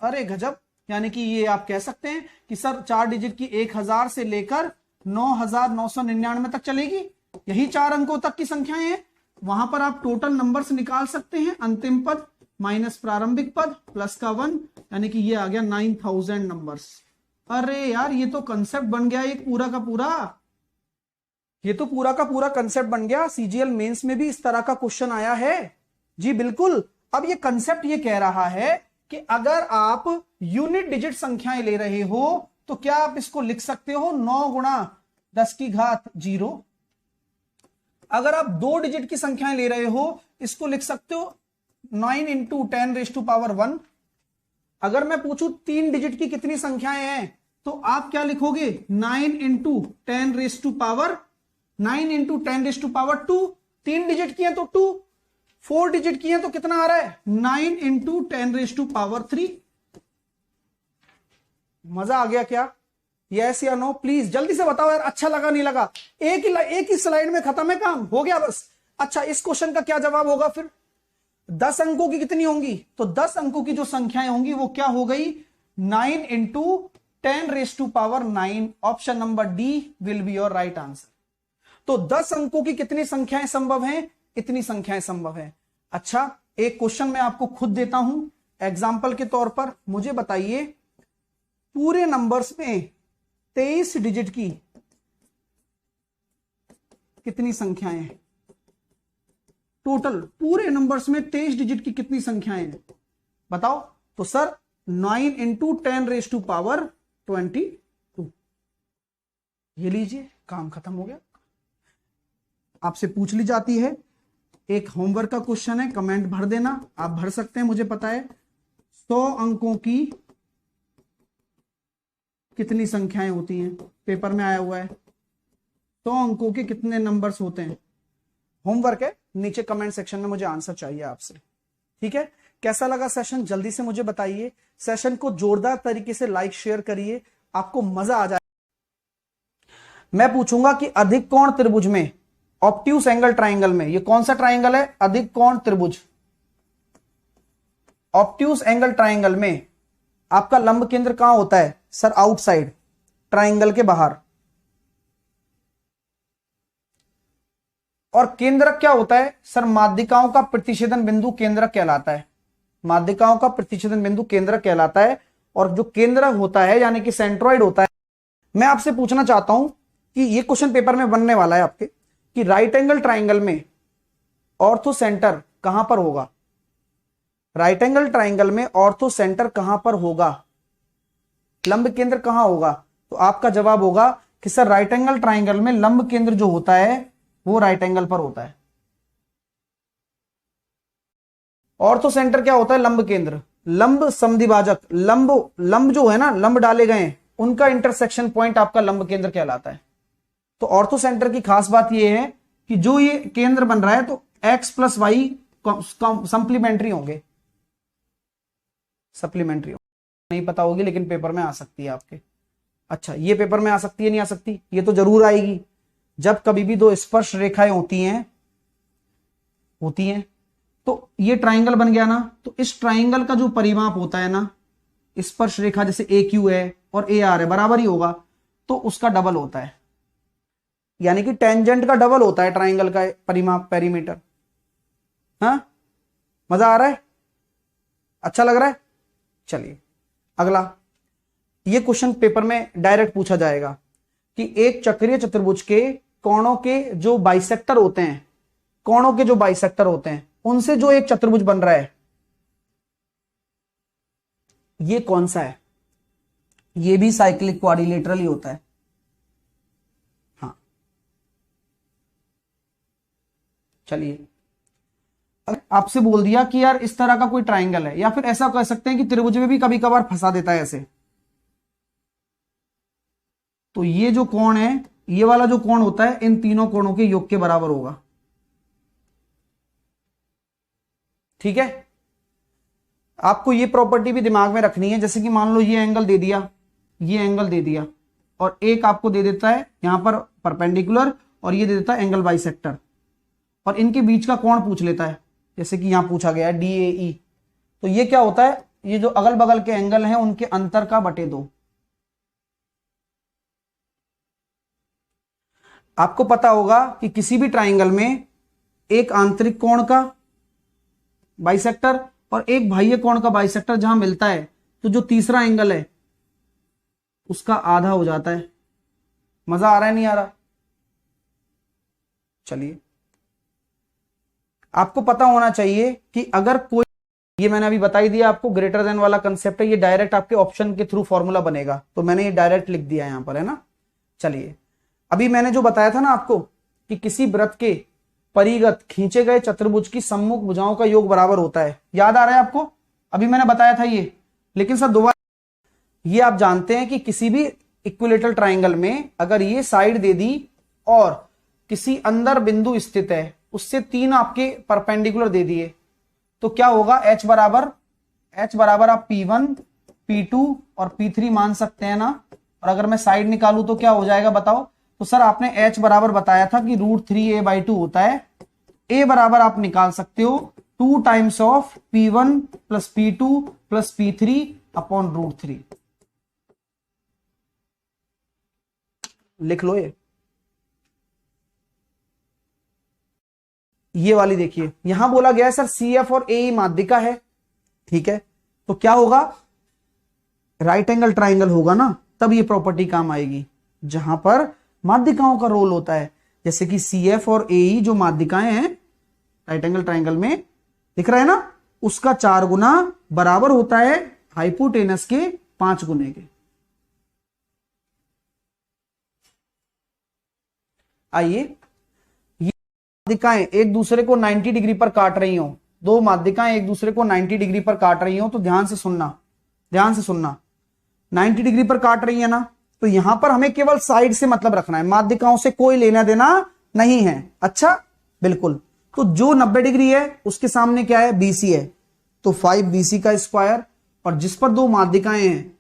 अरे गजब, यानी कि ये आप कह सकते हैं कि सर 4 डिजिट की 1000 से लेकर 9999 तक चलेगी। यही 4 अंकों तक की संख्याएं हैं। वहां पर आप टोटल नंबर्स निकाल सकते हैं, अंतिम पद माइनस प्रारंभिक पद प्लस का 1, यानी कि ये आ गया 9000 नंबर्स। अरे यार, ये तो कंसेप्ट बन गया एक पूरा का पूरा। ये तो पूरा का पूरा कंसेप्ट बन गया। सीजीएल मेंस में भी इस तरह का क्वेश्चन आया है जी, बिल्कुल। अब ये कंसेप्ट ये कह रहा है कि अगर आप यूनिट डिजिट संख्याएं ले रहे हो तो क्या आप इसको लिख सकते हो 9 गुणा 10 की घात 0। अगर आप 2 डिजिट की संख्याएं ले रहे हो इसको लिख सकते हो 9 इंटू 10⁻1। अगर मैं पूछूं 3 डिजिट की कितनी संख्याएं हैं तो आप क्या लिखोगे 9 इंटू 10⁻2। 3 डिजिट की है तो 2, 4 डिजिट की है तो कितना आ रहा है 9 इंटू 10⁻3। मजा आ गया क्या, यस या नो, प्लीज जल्दी से बताओ यार, अच्छा लगा नहीं लगा। एक ही स्लाइड में खत्म है काम, हो गया बस। अच्छा, इस क्वेश्चन का क्या जवाब होगा फिर, 10 अंकों की कितनी होंगी, तो 10 अंकों की जो संख्याएं होंगी वो क्या हो गई 9 into 10⁻9। Option number D will be your right answer. तो 10 अंकों की कितनी संख्याएं संभव हैं, इतनी संख्याएं संभव है। अच्छा, एक क्वेश्चन मैं आपको खुद देता हूं एग्जाम्पल के तौर पर। मुझे बताइए पूरे नंबर्स में 23 डिजिट की कितनी संख्याएं हैं? टोटल पूरे नंबर्स में 23 डिजिट की कितनी संख्याएं हैं बताओ। तो सर 9 इंटू 10⁻22। ये लीजिए, काम खत्म हो गया। आपसे पूछ ली जाती है, एक होमवर्क का क्वेश्चन है, कमेंट भर देना, आप भर सकते हैं, मुझे पता है। 100 अंकों की कितनी संख्याएं होती हैं? पेपर में आया हुआ है। 100 अंकों के कितने नंबर्स होते हैं? होमवर्क है, नीचे कमेंट सेक्शन में मुझे आंसर चाहिए आपसे। ठीक है, कैसा लगा सेशन जल्दी से मुझे बताइए। सेशन को जोरदार तरीके से लाइक शेयर करिए, आपको मजा आ जाए। मैं पूछूंगा कि अधिक कोण त्रिभुज में, ऑब्ट्यूस एंगल ट्राइंगल में, ये कौन सा ट्राइंगल है? अधिक कोण त्रिभुज। ऑब्ट्यूस एंगल ट्राइंगल में आपका लंब केंद्र कहां होता है? सर आउटसाइड, ट्राइंगल के बाहर। और केंद्रक क्या होता है? सर माध्यिकाओं का प्रतिच्छेदन बिंदु केंद्रक कहलाता है। माध्यिकाओं का प्रतिच्छेदन बिंदु केंद्रक कहलाता है। और जो केंद्रक होता है यानी कि सेंट्रॉइड होता है। मैं आपसे पूछना चाहता हूं कि ये क्वेश्चन पेपर में बनने वाला है आपके, कि राइट एंगल ट्राइंगल में ऑर्थो सेंटर कहां पर होगा? राइट एंगल ट्राइंगल में ऑर्थो सेंटर कहां पर होगा? लंब केंद्र कहां होगा? तो आपका जवाब होगा कि सर राइट एंगल ट्राइंगल में लंब केंद्र जो होता है वो राइट एंगल पर होता है। ऑर्थो सेंटर क्या होता है? लंब केंद्र। लंब समद्विभाजक, लंब जो है ना, लंब डाले गए हैं, उनका इंटरसेक्शन पॉइंट आपका लंब केंद्र कहलाता है। तो ऑर्थो सेंटर की खास बात यह है कि जो ये केंद्र बन रहा है तो x प्लस वाई सप्लीमेंट्री होंगे। सप्लीमेंट्री नहीं पता होगी लेकिन पेपर में आ सकती है आपके। अच्छा, ये पेपर में आ सकती है, नहीं आ सकती? ये तो जरूर आएगी। जब कभी भी दो स्पर्श रेखाएं होती हैं तो ये ट्राइंगल बन गया ना, तो इस ट्राइंगल का जो परिमाप होता है ना, स्पर्श रेखा जैसे ए क्यू है और ए आर है, बराबर ही होगा, तो उसका डबल होता है। यानी कि टेंजेंट का डबल होता है ट्राइंगल का परिमाप, पेरीमीटर। हाँ, मजा आ रहा है? अच्छा लग रहा है? चलिए अगला, ये क्वेश्चन पेपर में डायरेक्ट पूछा जाएगा कि एक चक्रीय चतुर्भुज के कोणों के जो बाइसेक्टर होते हैं, कोणों के जो बाइसेक्टर होते हैं, उनसे जो एक चतुर्भुज बन रहा है, ये कौन सा है? ये भी साइक्लिक क्वाड्रिलेटरल ही होता है। हाँ, चलिए, आपसे बोल दिया कि यार इस तरह का कोई ट्राइंगल है, या फिर ऐसा कह सकते हैं कि त्रिभुज में भी कभी कभार फंसा देता है ऐसे। तो ये जो कोण है, ये वाला जो कोण होता है, इन तीनों कोणों के योग के बराबर होगा। ठीक है, आपको ये प्रॉपर्टी भी दिमाग में रखनी है। जैसे कि मान लो ये एंगल दे दिया, ये एंगल दे दिया, और एक आपको दे देता है यहां पर परपेंडिकुलर, और ये दे देता है एंगल बाइसेक्टर, और इनके बीच का कोण पूछ लेता है, जैसे कि यहां पूछा गया है DAE। तो ये क्या होता है? ये जो अगल बगल के एंगल हैं उनके अंतर का बटे 2। आपको पता होगा कि किसी भी ट्राइंगल में एक आंतरिक कोण का बाइसेक्टर और एक बाह्य कोण का बाइसेक्टर जहां मिलता है, तो जो तीसरा एंगल है उसका आधा हो जाता है। मजा आ रहा है, नहीं आ रहा? चलिए, आपको पता होना चाहिए कि अगर कोई, ये मैंने अभी बता ही दिया आपको, ग्रेटर देन वाला कंसेप्ट है, ये डायरेक्ट आपके ऑप्शन के थ्रू फॉर्मूला बनेगा, तो मैंने ये डायरेक्ट लिख दिया यहां पर, है ना। चलिए, अभी मैंने जो बताया था ना आपको कि किसी वृत्त के परिगत खींचे गए चतुर्भुज की सम्मुख भुजाओं का योग बराबर होता है, याद आ रहा है आपको? अभी मैंने बताया था ये, लेकिन सर दोबारा, ये आप जानते हैं कि किसी भी इक्विलेटरल ट्राइंगल में अगर ये साइड दे दी और किसी अंदर बिंदु स्थित है, उससे 3 आपके परपेंडिकुलर दे दिए, तो क्या होगा? H बराबर आप P1, P2 और P3 मान सकते हैं ना। और अगर मैं साइड निकालूं तो क्या हो जाएगा बताओ? तो सर आपने H बराबर बताया था कि √3a/2 होता है। A बराबर आप निकाल सकते हो 2 times of P1 plus P2 plus P3 upon √3। लिख लो ये वाली देखिए, यहां बोला गया है सर CF और AE माध्यिका है, ठीक है, तो क्या होगा, राइट एंगल ट्राइंगल होगा ना, तब ये प्रॉपर्टी काम आएगी जहां पर माध्यिकाओं का रोल होता है। जैसे कि CF और AE जो माध्यिकाएं हैं राइट एंगल ट्राइंगल में, दिख रहा है ना, उसका 4 गुना बराबर होता है हाइपोटेनस के 5 गुने के। आइए, ये माध्यिकाएं एक दूसरे को 90 डिग्री पर काट रही हो, दो माध्यिकाएं एक दूसरे को 90 डिग्री पर काट रही हो, तो ध्यान से सुनना, ध्यान से सुनना, 90 डिग्री पर काट रही है ना, तो यहां पर हमें केवल साइड से मतलब रखना है, माध्यिकाओं से कोई लेना देना नहीं है। अच्छा, बिल्कुल, तो जो 90 डिग्री है उसके सामने क्या है, BC है, तो 5BC का स्क्वायर, और जिस पर दो माध्यिकाएं हैं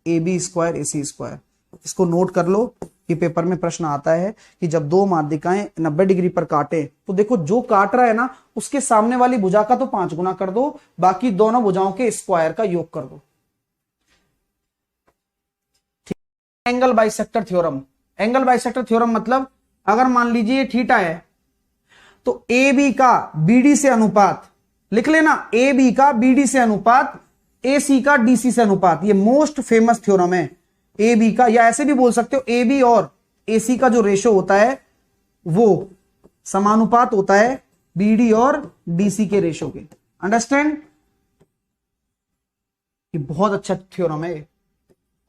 AB स्क्वायर AC स्क्वायर। इसको नोट कर लो कि पेपर में प्रश्न आता है कि जब दो माध्यिकाएं 90 डिग्री पर काटे, तो देखो जो काट रहा है ना उसके सामने वाली भुजा का तो 5 गुना कर दो, बाकी दोनों भुजाओं के स्क्वायर का योग कर दो। Angle bisector theorem, angle bisector theorem मतलब अगर मान लीजिए ये थीटा है, तो AB का BD से अनुपात, लिख लेना, AB का BD से अनुपात, AC का DC से अनुपात, ये मोस्ट फेमस थ्योरम है। AB का, या ऐसे भी बोल सकते हो AB और AC का जो रेशो होता है वो समानुपात होता है BD और DC के रेशो के। अंडरस्टैंड, ये बहुत अच्छा थ्योरम है,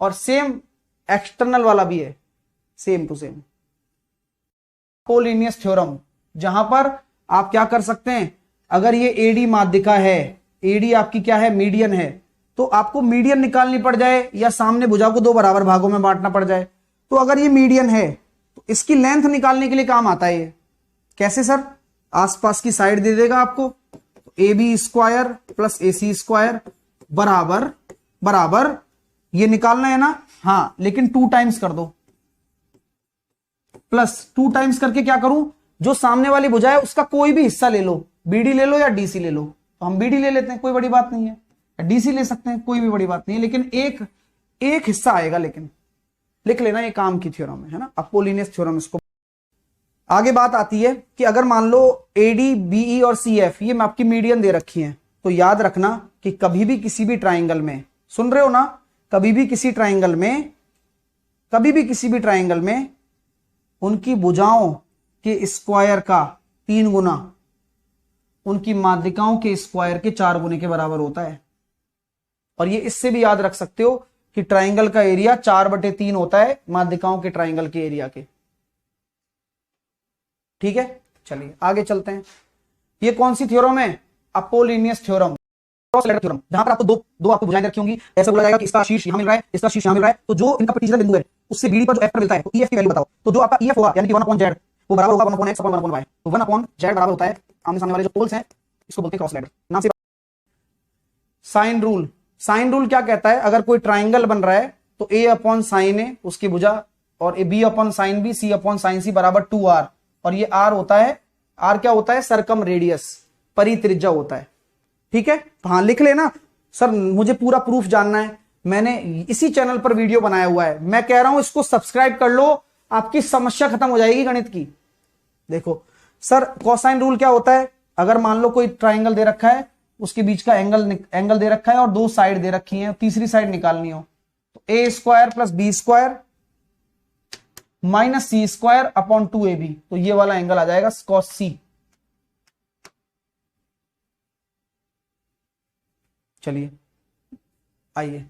और सेम एक्सटर्नल वाला भी है, same to same. Apollonius theorem, जहां पर आप क्या कर सकते हैं, अगर ये AD माध्यिका है, AD आपकी क्या है, मीडियन है, तो आपको मीडियन निकालनी पड़ जाए या सामने भुजा को 2 बराबर भागों में बांटना पड़ जाए, तो अगर ये मीडियन है तो इसकी लेंथ निकालने के लिए काम आता है ये। कैसे सर, आसपास की साइड दे देगा आपको, तो AB square plus AC square बराबर बराबर, ये निकालना है ना, हाँ, लेकिन 2 टाइम्स कर दो, प्लस 2 टाइम्स करके क्या करूं, जो सामने वाली भुजा है उसका कोई भी हिस्सा ले लो, BD ले लो या DC ले लो, तो हम BD ले लेते हैं, कोई बड़ी बात नहीं है, DC ले सकते हैं, कोई भी बड़ी बात नहीं है, लेकिन एक हिस्सा आएगा, लेकिन लिख लेना, ये काम की थ्योरम है ना, अपोलिनियस थ्योरम इसको। आगे बात आती है कि अगर मान लो AD BE और CF ये आपकी मीडियन दे रखी है, तो याद रखना कि कभी भी किसी भी ट्राइंगल में, सुन रहे हो ना, कभी भी किसी भी ट्राइंगल में उनकी भुजाओं के स्क्वायर का 3 गुना उनकी माध्यिकाओं के स्क्वायर के 4 गुने के बराबर होता है। और ये इससे भी याद रख सकते हो कि ट्राइंगल का एरिया 4/3 होता है माध्यिकाओं के ट्राइंगल के एरिया के। ठीक है, चलिए आगे चलते हैं। ये कौन सी थ्योरम है, Apollonius theorem, cross letter theorem, जहां पर आपको दो आपको भुजाएं रखी होंगी, ऐसा बोला जाएगा कि इसका शीर्ष यहां मिल रहा है, इसका शीर्ष यहां मिल रहा है, तो जो इनका पर्टिकुलर बिंदु है उससे BD पर जो F पर मिलता है, तो EF की वैल्यू बताओ, तो जो आपका EF होगा यानी कि 1/z वो बराबर होगा 1/x/1/y, तो 1/z बराबर होता है, आमने सामने वाले जो पोल्स हैं इसको बोलते हैं क्रॉस लेटर। नाम से साइन रूल, साइन रूल क्या कहता है, अगर कोई ट्राइंगल बन रहा है तो A/sin A उसकी भुजा, और B/sin B C/sin C बराबर 2r, और ये r होता है, r क्या होता है, सरकम रेडियस, परित्रिज्या होता है। ठीक है, तो हाँ लिख लेना। सर मुझे पूरा प्रूफ जानना है, मैंने इसी चैनल पर वीडियो बनाया हुआ है, मैं कह रहा हूं इसको सब्सक्राइब कर लो, आपकी समस्या खत्म हो जाएगी गणित की। देखो सर, कोसाइन रूल क्या होता है, अगर मान लो कोई ट्राइंगल दे रखा है, उसके बीच का एंगल दे रखा है और 2 साइड दे रखी हैं, तीसरी साइड निकालनी हो, तो A square plus B square minus C square upon 2AB, तो ये वाला एंगल आ जाएगा cos C। चलिए आइए,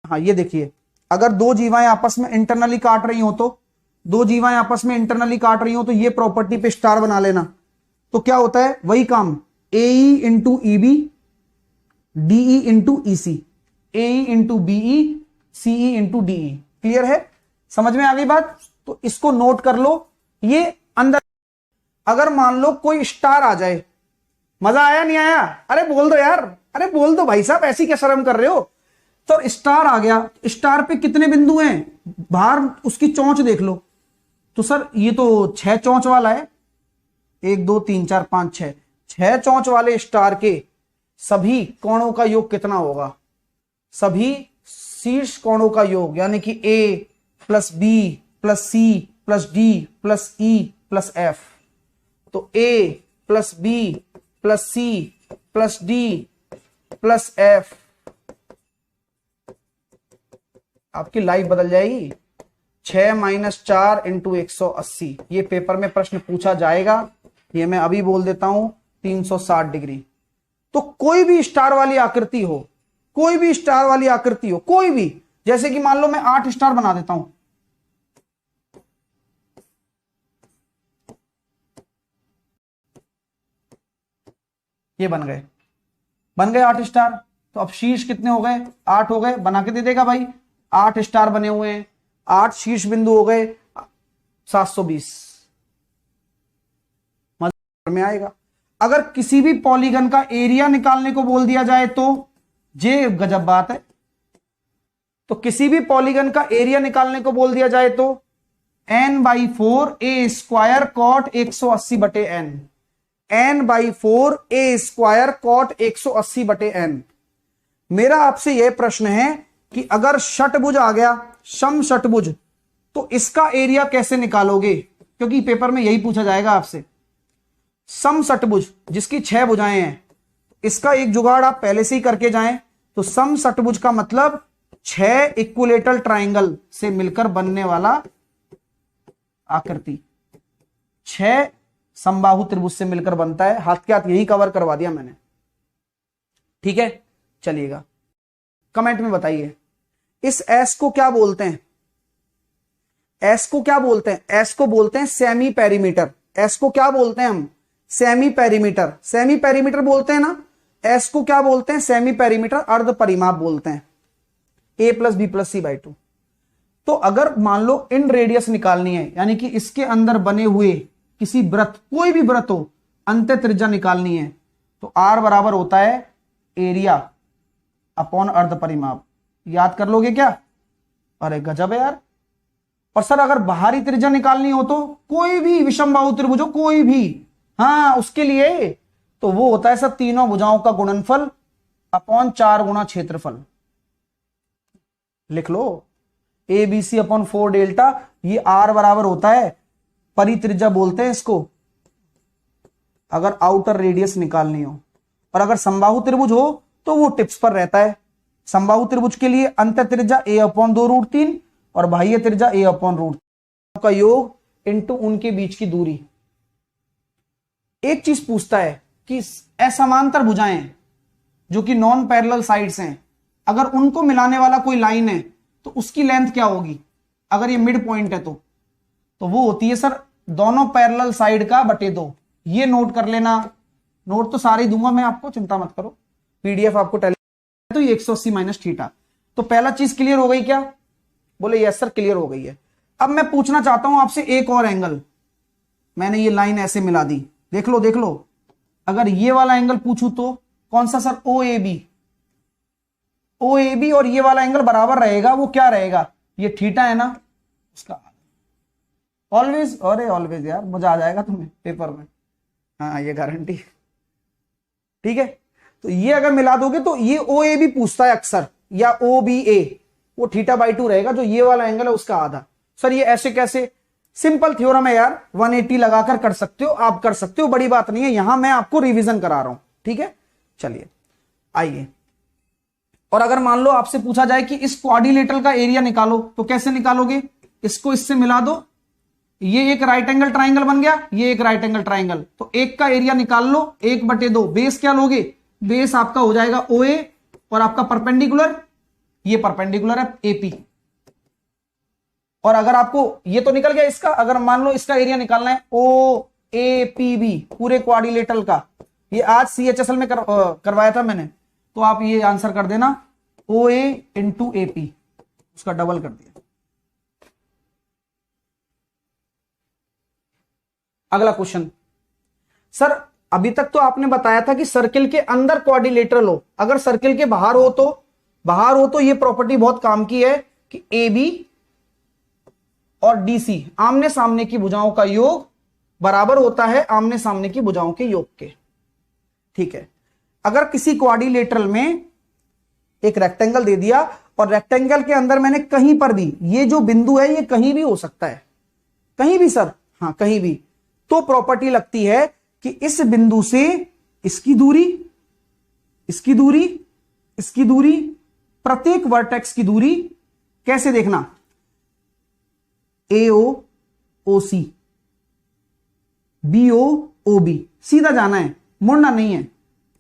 हाँ ये देखिए, अगर दो जीवाएं आपस में इंटरनली काट रही हो, तो दो जीवाएं आपस में इंटरनली काट रही हो, तो ये प्रॉपर्टी पे स्टार बना लेना, तो क्या होता है, वही काम, AE into EB DE into EC, AE into BE CE into DE। Clear है, समझ में आ गई बात, तो इसको नोट कर लो। ये अंदर अगर मान लो कोई स्टार आ जाए, मजा आया नहीं आया, अरे बोल दो यार, अरे बोल दो भाई साहब, ऐसी क्या शर्म कर रहे हो। तो स्टार आ गया, स्टार पे कितने बिंदु हैं, बाहर उसकी चोंच देख लो, तो सर ये तो 6 चोंच वाला है, 1 2 3 4 5 6, 6 चोंच वाले स्टार के सभी कोणों का योग कितना होगा, सभी शीर्ष कोणों का योग, यानी कि A plus B plus C plus D plus E plus F, तो A plus B plus C plus D plus F, आपकी लाइफ बदल जाएगी। 6 - 4 × 180, ये पेपर में प्रश्न पूछा जाएगा, ये मैं अभी बोल देता हूं, 360 डिग्री। तो कोई भी स्टार वाली आकृति हो, कोई भी स्टार वाली आकृति हो, कोई भी, जैसे कि मान लो मैं 8 स्टार बना देता हूं, ये बन गए 8 स्टार। तो अब शीर्ष कितने हो गए? 8 हो गए, बना के दे देगा भाई। 8 स्टार बने हुए हैं, 8 शीर्ष बिंदु हो गए, 720 में आएगा। अगर किसी भी पॉलीगन का एरिया निकालने को बोल दिया जाए तो, ये गजब बात है, तो किसी भी पॉलीगन का एरिया निकालने को बोल दिया जाए तो n/4 a square cot 180/n, n/4 a square cot 180/n। मेरा आपसे यह प्रश्न है कि अगर षटभुज आ गया, समषटभुज, तो इसका एरिया कैसे निकालोगे? क्योंकि पेपर में यही पूछा जाएगा आपसे। समषटभुज जिसकी 6 भुजाएं हैं, इसका एक जुगाड़ आप पहले से ही करके जाएं। तो समषटभुज का मतलब 6 इक्विलेटरल ट्रायंगल से मिलकर बनने वाला आकृति, 6 समबाहु त्रिभुज से मिलकर बनता है। हाथ के हाथ यही कवर करवा दिया मैंने, ठीक है। चलिएगा, कमेंट में बताइए इस एस को क्या बोलते हैं? एस को क्या बोलते हैं? एस को बोलते हैं सेमी पेरीमीटर। एस को क्या बोलते हैं हम? Semi perimeter. सेमी पेरीमीटर बोलते हैं ना। एस को क्या बोलते हैं? सेमी पेरीमीटर, अर्ध परिमाप बोलते हैं। a + b + c/2। तो अगर मान लो इन रेडियस निकालनी है, यानी कि इसके अंदर बने हुए किसी वृत्त, कोई भी वृत्त हो, अंत्य त्रिज्या निकालनी है, तो r बराबर होता है एरिया अपॉन अर्ध परिमाप। याद कर लोगे क्या? अरे गजब है यार। और सर अगर बाहरी त्रिज्या निकालनी हो तो कोई भी विषमबाहु त्रिभुज हो, कोई भी, हाँ उसके लिए तो वो होता है सब तीनों भुजाओं का गुणनफल अपॉन 4 गुणा क्षेत्रफल। लिख लो ABC अपॉन 4 डेल्टा, ये R बराबर होता है परित्रिज्या बोलते हैं इसको, अगर आउटर रेडियस निकालनी हो। और अगर समबाहु त्रिभुज हो तो वो टिप्स पर रहता है। समबाहु त्रिभुज के लिए अंत्य त्रिज्या a/2√3 और बाह्य त्रिज्या a/√3 का योग इंटू उनके बीच की दूरी। एक चीज पूछता है कि असमांतर भुजाएं जो कि नॉन पैरेलल साइड्स हैं, अगर उनको मिलाने वाला कोई लाइन है तो उसकी लेंथ क्या होगी? अगर ये मिड पॉइंट है तो वो होती है सर दोनों पैरेलल साइड का बटे 2। ये नोट कर लेना, नोट तो सारे ही दूंगा मैं आपको, चिंता मत करो, पीडीएफ आपको टेलीग्राम, तो ये 180 - θ। तो पहला चीज क्लियर हो गई क्या? बोले यस सर क्लियर हो गई है। अब मैं पूछना चाहता हूं आपसे एक और एंगल। मैंने ये लाइन ऐसे मिला दी, देख लो। अगर ये वाला एंगल पूछूं तो कौन सा सर? OAB और ये वाला एंगल बराबर रहेगा, वो क्या रहेगा? ये थीटा है ना उसका, ऑलवेज। अरे ऑलवेज यार, मजा आ जाएगा तुम्हें पेपर में, हाँ ये गारंटी, ठीक है। तो ये अगर मिला दोगे तो ये OAB पूछता है अक्सर, या OBA, वो θ/2 रहेगा, जो ये वाला एंगल है उसका आधा। सर ये ऐसे कैसे? सिंपल थ्योरम है यार, 180 लगाकर कर सकते हो, आप कर सकते हो, बड़ी बात नहीं है, यहां मैं आपको रिवीजन करा रहा हूं, ठीक है। चलिए आइए, और अगर मान लो आपसे पूछा जाए कि इस क्वाड्रिलेटरल का एरिया निकालो, तो कैसे निकालोगे? इसको इससे मिला दो, ये एक राइट एंगल ट्राइंगल बन गया, ये एक राइट एंगल ट्राइंगल, तो एक का एरिया निकाल लो 1/2। बेस क्या लोगे? बेस आपका हो जाएगा OA, और आपका परपेंडिकुलर, ये परपेंडिकुलर है AP। और अगर आपको ये तो निकल गया इसका, अगर मान लो इसका एरिया निकालना है OAPB पूरे क्वाड्रिलेटरल का, ये आज CHSL में करवाया था मैंने, तो आप ये आंसर कर देना OA × AP, उसका डबल कर दिया। अगला क्वेश्चन, सर अभी तक तो आपने बताया था कि सर्किल के अंदर क्वाड्रिलेटरल हो, अगर सर्किल के बाहर हो तो ये प्रॉपर्टी बहुत काम की है कि AB और DC आमने सामने की भुजाओं का योग बराबर होता है आमने सामने की भुजाओं के योग के, ठीक है। अगर किसी क्वाड्रिलेटरल में एक रेक्टेंगल दे दिया और रेक्टेंगल के अंदर मैंने कहीं पर भी, ये जो बिंदु है ये कहीं भी हो सकता है, कहीं भी सर, हाँ कहीं भी, तो प्रॉपर्टी लगती है कि इस बिंदु से इसकी दूरी, इसकी दूरी, इसकी दूरी, प्रत्येक वर्टेक्स की दूरी कैसे देखना, AO OC, BO OB, सीधा जाना है, मुड़ना नहीं है,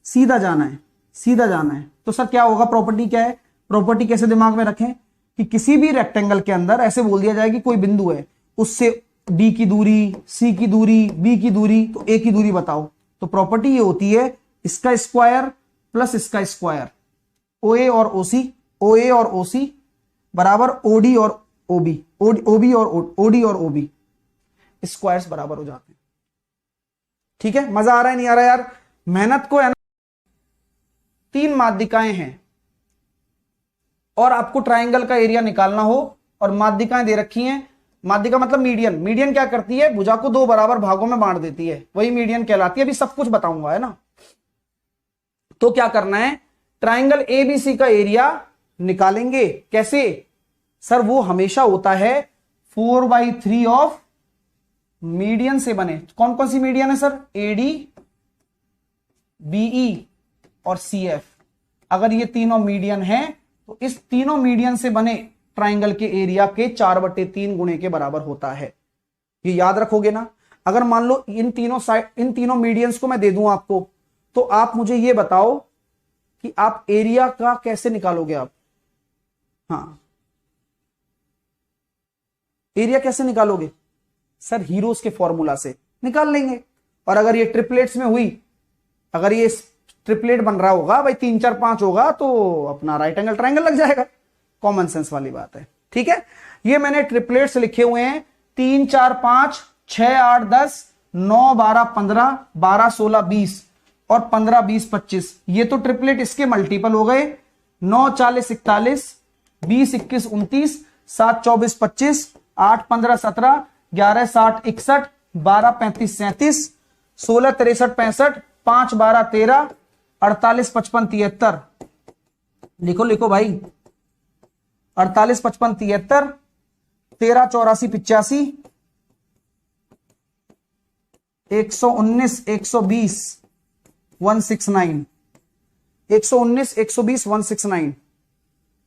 सीधा जाना है, सीधा जाना है। तो सर क्या होगा, प्रॉपर्टी क्या है, प्रॉपर्टी कैसे दिमाग में रखें कि किसी भी रेक्टेंगल के अंदर ऐसे बोल दिया जाए कि कोई बिंदु है, उससे D की दूरी, C की दूरी, B की दूरी, तो A की दूरी बताओ। तो प्रॉपर्टी ये होती है इसका स्क्वायर प्लस इसका स्क्वायर, OA और OC, OA और OC बराबर OD और OB, OB और OD और OB, स्क्वायर्स बराबर हो जाते हैं। ठीक है, मजा आ रहा है नहीं आ रहा यार, मेहनत को है ना। 3 माध्यिकाएं हैं और आपको ट्राइंगल का एरिया निकालना हो और माध्यिकाएं दे रखी हैं। माध्यिका मतलब मीडियन, मीडियन क्या करती है, भुजा को 2 बराबर भागों में बांट देती है, वही मीडियन कहलाती है। अभी सब कुछ बताऊंगा, है ना। तो क्या करना है, ट्राइंगल ABC का एरिया निकालेंगे। कैसे सर, वो हमेशा होता है 4/3 ऑफ मीडियन से बने। कौन कौन सी मीडियन है सर, AD, BE और CF। अगर ये तीनों मीडियन हैं तो इस तीनों मीडियन से बने ट्राइंगल के एरिया के 4/3 गुणे के बराबर होता है। ये याद रखोगे ना। अगर मान लो इन तीनों मीडियंस को मैं दे दूं आपको, तो आप मुझे ये बताओ कि आप एरिया का कैसे निकालोगे आप। हाँ, एरिया कैसे निकालोगे सर, हीरोज के फॉर्मूला से निकाल लेंगे। और अगर ये ट्रिपलेट्स में हुई, अगर ये ट्रिपलेट बन रहा होगा भाई 3 4 5 होगा, तो अपना राइट एंगल ट्राइंगल लग जाएगा। कॉमन सेंस वाली बात है। ठीक है, ये मैंने ट्रिपलेट्स लिखे हुए हैं 3 4 5 6 8 10 9 12 15 12 16 20 और 15 20 25। ये तो ट्रिपलेट इसके मल्टीपल हो गए। 9 40 41 20 21 29 7 24 25 8 15 17 11 60 61 12 35 37 16 63 65 5 12 13 48 55 73। लिखो लिखो भाई, 48 55 73 13 84 85 119 120 169 119 120 169।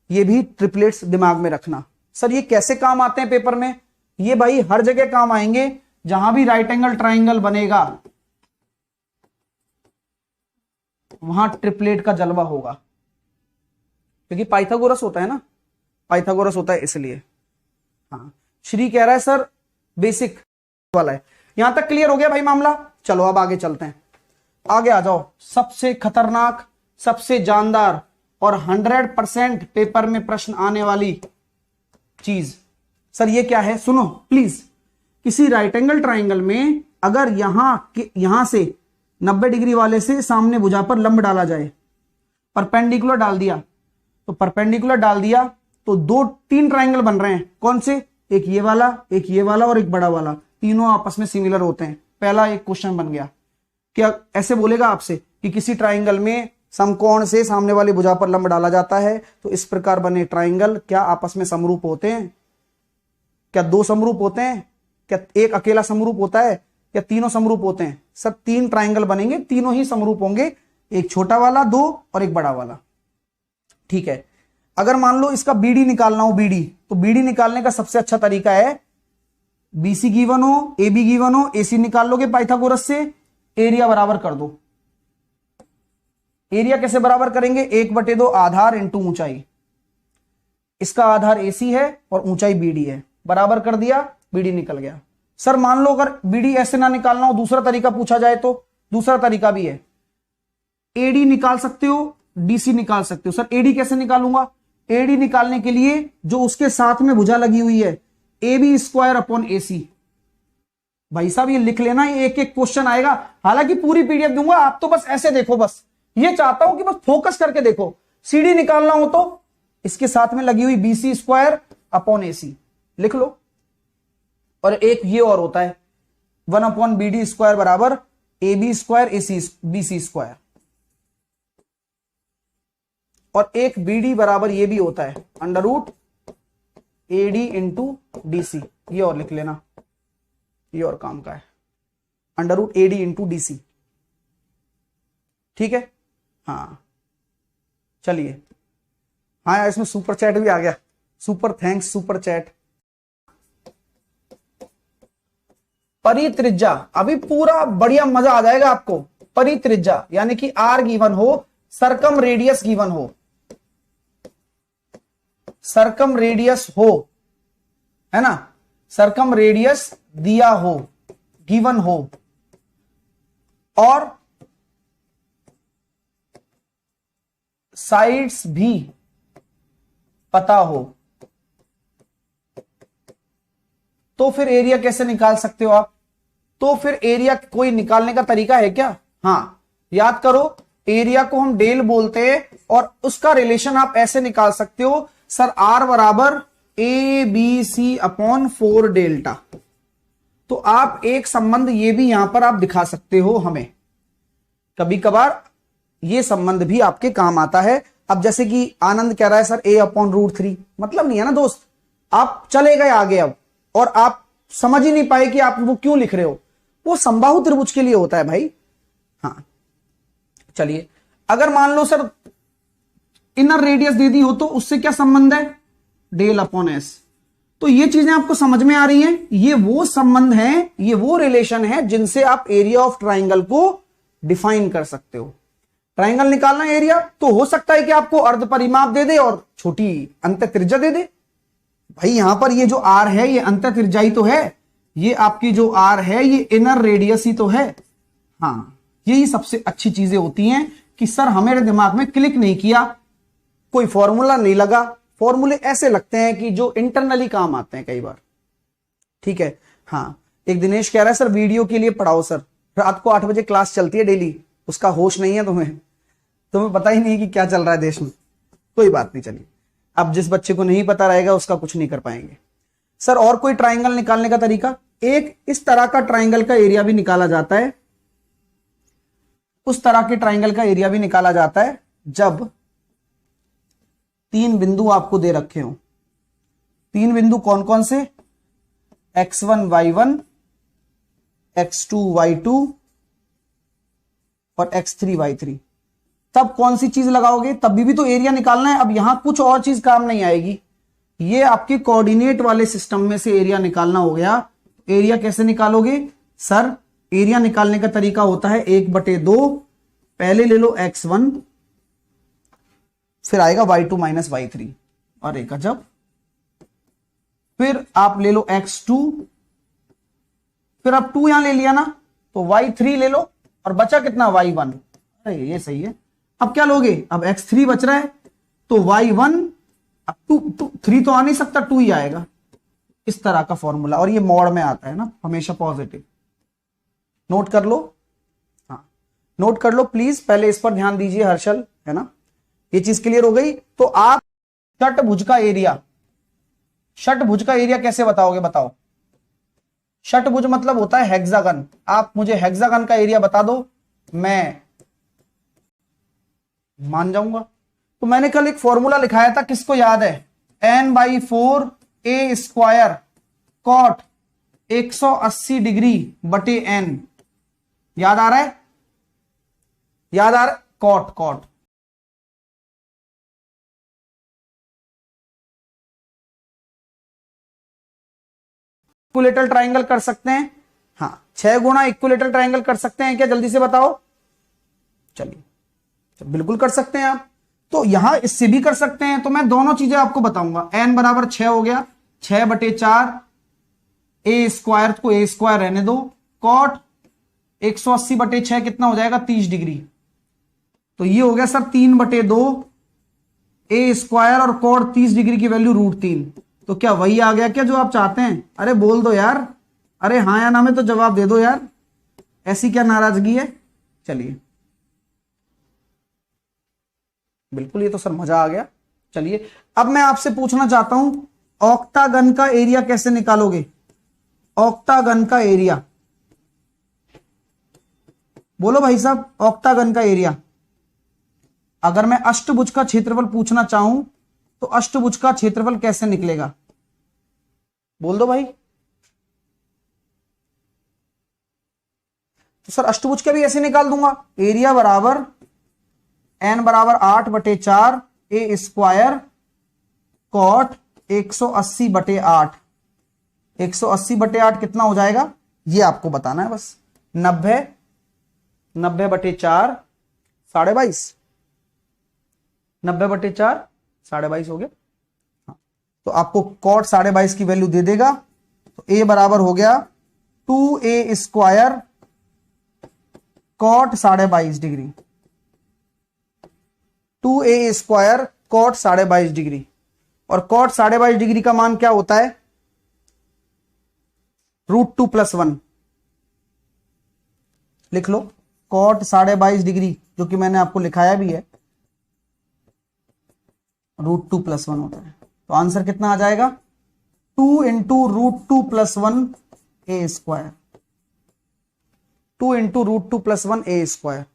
ये भी ट्रिपलेट्स दिमाग में रखना। सर ये कैसे काम आते हैं पेपर में, ये भाई हर जगह काम आएंगे जहां भी राइट एंगल ट्राइंगल बनेगा वहां ट्रिपलेट का जलवा होगा, क्योंकि पाइथागोरस होता है ना, पाइथागोरस होता है इसलिए। हाँ, श्री कह रहा है सर बेसिक वाला है। यहां तक क्लियर हो गया भाई मामला। चलो अब आगे चलते हैं, आगे आ जाओ। सबसे खतरनाक, सबसे जानदार और 100% पेपर में प्रश्न आने वाली चीज सर ये क्या है, सुनो प्लीज। किसी राइट एंगल ट्राइंगल में अगर यहां से 90 डिग्री वाले से सामने भुजा पर लंब डाला जाए, परपेंडिकुलर डाल दिया, तो परपेंडिकुलर डाल दिया तो 2-3 ट्राइंगल बन रहे हैं। कौन से, एक ये वाला, एक ये वाला और एक बड़ा वाला, तीनों आपस में सिमिलर होते हैं। पहला एक क्वेश्चन बन गया। क्या ऐसे बोलेगा आपसे कि किसी ट्राइंगल में समकोण से सामने वाली भुजा पर लंब डाला जाता है, तो इस प्रकार बने ट्राइंगल क्या आपस में समरूप होते हैं? क्या 2 समरूप होते हैं? क्या एक अकेला समरूप होता है? या तीनों समरूप होते हैं? सब 3 ट्राइंगल बनेंगे, तीनों ही समरूप होंगे, एक छोटा वाला 2 और एक बड़ा वाला। ठीक है, अगर मान लो इसका BD निकालना हो, BD, तो BD निकालने का सबसे अच्छा तरीका है BC गिवन हो, AB गिवन हो, AC निकाल लोगे पाइथागोरस से, एरिया बराबर कर दो। एरिया कैसे बराबर करेंगे, 1/2 आधार इंटू ऊंचाई। इसका आधार AC है और ऊंचाई BD है, बराबर कर दिया, BD निकल गया। सर मान लो अगर BD ऐसे ना निकालना हो, दूसरा तरीका पूछा जाए तो दूसरा तरीका भी है। AD निकाल सकते हो, DC निकाल सकते हो। सर AD कैसे निकालूंगा? AD निकालने के लिए जो उसके साथ में भुजा लगी हुई है, AB स्क्वायर अपॉन AC। भाई साहब ये लिख लेना, ये एक एक क्वेश्चन आएगा। हालांकि पूरी PDF दूंगा, आप तो बस ऐसे देखो, बस ये चाहता हूं कि बस फोकस करके देखो। CD निकालना हो तो इसके साथ में लगी हुई BC स्क्वायर अपॉन AC लिख लो। और एक ये और होता है 1/BD स्क्वायर बराबर AB स्क्वायर BC स्क्वायर। और एक BD बराबर ये भी होता है √AD इंटू DC। ये और लिख लेना, ये और काम का है, √AD इंटू DC। ठीक है, हाँ चलिए, हाँ यार इसमें सुपर चैट भी आ गया, सुपर थैंक्स सुपर चैट। परित्रिज्या, अभी पूरा बढ़िया मजा आ जाएगा आपको। परित्रिज्या यानी कि R गिवन हो, सरकम रेडियस गिवन हो, सरकम रेडियस हो, है ना, सरकम रेडियस दिया हो, गिवन हो, और साइड्स भी पता हो, तो फिर एरिया कैसे निकाल सकते हो आप? तो फिर एरिया कोई निकालने का तरीका है क्या? हाँ, याद करो, एरिया को हम डेल बोलते हैं और उसका रिलेशन आप ऐसे निकाल सकते हो, सर R बराबर ABC अपॉन 4 डेल्टा। तो आप एक संबंध ये भी यहां पर आप दिखा सकते हो हमें, कभी कभार ये संबंध भी आपके काम आता है। अब जैसे कि आनंद कह रहा है सर A अपॉन √3, मतलब नहीं है ना दोस्त, आप चले गए आगे अब और आप समझ ही नहीं पाए कि आप वो क्यों लिख रहे हो, वो समबाहु त्रिभुज के लिए होता है भाई। हाँ चलिए, अगर मान लो सर इनर रेडियस दे दी हो तो उससे क्या संबंध है? Del upon S। तो ये चीजें आपको समझ में आ रही हैं, ये वो संबंध है, ये वो रिलेशन है जिनसे आप एरिया ऑफ ट्राइंगल को डिफाइन कर सकते हो। ट्राइंगल निकालना एरिया, तो हो सकता है कि आपको अर्ध परिमाप दे दे और छोटी अंत त्रिज्या दे दे। भाई यहां पर ये जो R है ये अंत त्रिज्या ही तो है, ये आपकी जो R है ये इनर रेडियस ही तो है। हाँ, यही सबसे अच्छी चीजें होती हैं कि सर हमारे दिमाग में क्लिक नहीं किया, कोई फॉर्मूला नहीं लगा। फॉर्मूले ऐसे लगते हैं कि जो इंटरनली काम आते हैं कई बार। ठीक है, हाँ, एक दिनेश कह रहा है सर वीडियो के लिए पढ़ाओ सर, रात को 8 बजे क्लास चलती है डेली, उसका होश नहीं है तुम्हें पता ही नहीं कि क्या चल रहा है देश में। कोई बात नहीं, चलिए, अब जिस बच्चे को नहीं पता रहेगा उसका कुछ नहीं कर पाएंगे। सर और कोई ट्राइंगल निकालने का तरीका? एक इस तरह का ट्राइंगल का एरिया भी निकाला जाता है, उस तरह के ट्राइंगल का एरिया भी निकाला जाता है जब 3 बिंदु आपको दे रखे हो। 3 बिंदु कौन कौन से? x1 y1, x2 y2 और x3 y3। तब कौन सी चीज लगाओगे? तब भी तो एरिया निकालना है। अब यहां कुछ और चीज काम नहीं आएगी, ये आपके कोऑर्डिनेट वाले सिस्टम में से एरिया निकालना हो गया। एरिया कैसे निकालोगे? सर एरिया निकालने का तरीका होता है 1/2, पहले ले लो x1, फिर आएगा y2 माइनस y3, और एक गजब, फिर आप ले लो x2, फिर आप 2 यहां ले लिया ना, तो y3 ले लो और बचा कितना? y1। अरे ये सही है। अब क्या लोगे? अब x3 बच रहा है, तो y1, अब 3 तो आ नहीं सकता, 2 ही आएगा। इस तरह का फॉर्मूला, और ये मोड में आता है ना, हमेशा पॉजिटिव। नोट कर लो, हाँ नोट कर लो प्लीज, पहले इस पर ध्यान दीजिए हर्षल, है ना, ये चीज क्लियर हो गई। तो आप षटभुज का एरिया, षटभुज का एरिया कैसे बताओगे? बताओ। षटभुज मतलब होता है हेक्सागन। आप मुझे हेक्सागन का एरिया बता दो, मैं मान जाऊंगा। तो मैंने कल एक फॉर्मूला लिखाया था, किसको याद है? n/4 a² कॉट 180 डिग्री बटे n। याद आ रहा है? याद आ रहा है? कॉट इक्विलेटरल ट्राइंगल कर सकते हैं। हाँ, 6 गुणा इक्विलेटरल ट्राइंगल कर सकते हैं क्या? जल्दी से बताओ। चलिए, बिल्कुल कर सकते हैं आप। तो यहां इससे भी कर सकते हैं, तो मैं दोनों चीजें आपको बताऊंगा। n बराबर 6 हो गया, 6/4 a² को a² रहने दो, कॉट 180/6 कितना हो जाएगा? 30 डिग्री। तो ये हो गया सर 3/2 a² और कॉट 30 डिग्री की वैल्यू √3। तो क्या वही आ गया क्या जो आप चाहते हैं? अरे बोल दो यार, अरे हाँ या ना में तो जवाब दे दो यार, ऐसी क्या नाराजगी है? चलिए, बिल्कुल, ये तो सर मजा आ गया। चलिए, अब मैं आपसे पूछना चाहता हूं, ऑक्टागन का एरिया कैसे निकालोगे? ऑक्टागन का एरिया बोलो भाई साहब, ऑक्टागन का एरिया। अगर मैं अष्टभुज का क्षेत्रफल पूछना चाहूं तो अष्टभुज का क्षेत्रफल कैसे निकलेगा? बोल दो भाई। तो सर अष्टभुज का भी ऐसे निकाल दूंगा, एरिया बराबर n बराबर 8/4 ए स्क्वायर कॉट 180/8। 180/8 कितना हो जाएगा ये आपको बताना है बस। 90/4 22.5, 90/4 22.5 हो गया। हाँ, तो आपको कॉट 22.5 की वैल्यू दे देगा। तो a बराबर हो गया 2a square cot 22.5 degree, 2a square cot 22.5 degree. और कॉट 22.5 डिग्री का मान क्या होता है, √2 + 1। लिख लो, कॉट 22.5 डिग्री, जो कि मैंने आपको लिखाया भी है, √2 + 1 होता है। तो आंसर कितना आ जाएगा, 2 × √2 + 1 a square, 2 × √2 + 1 a square.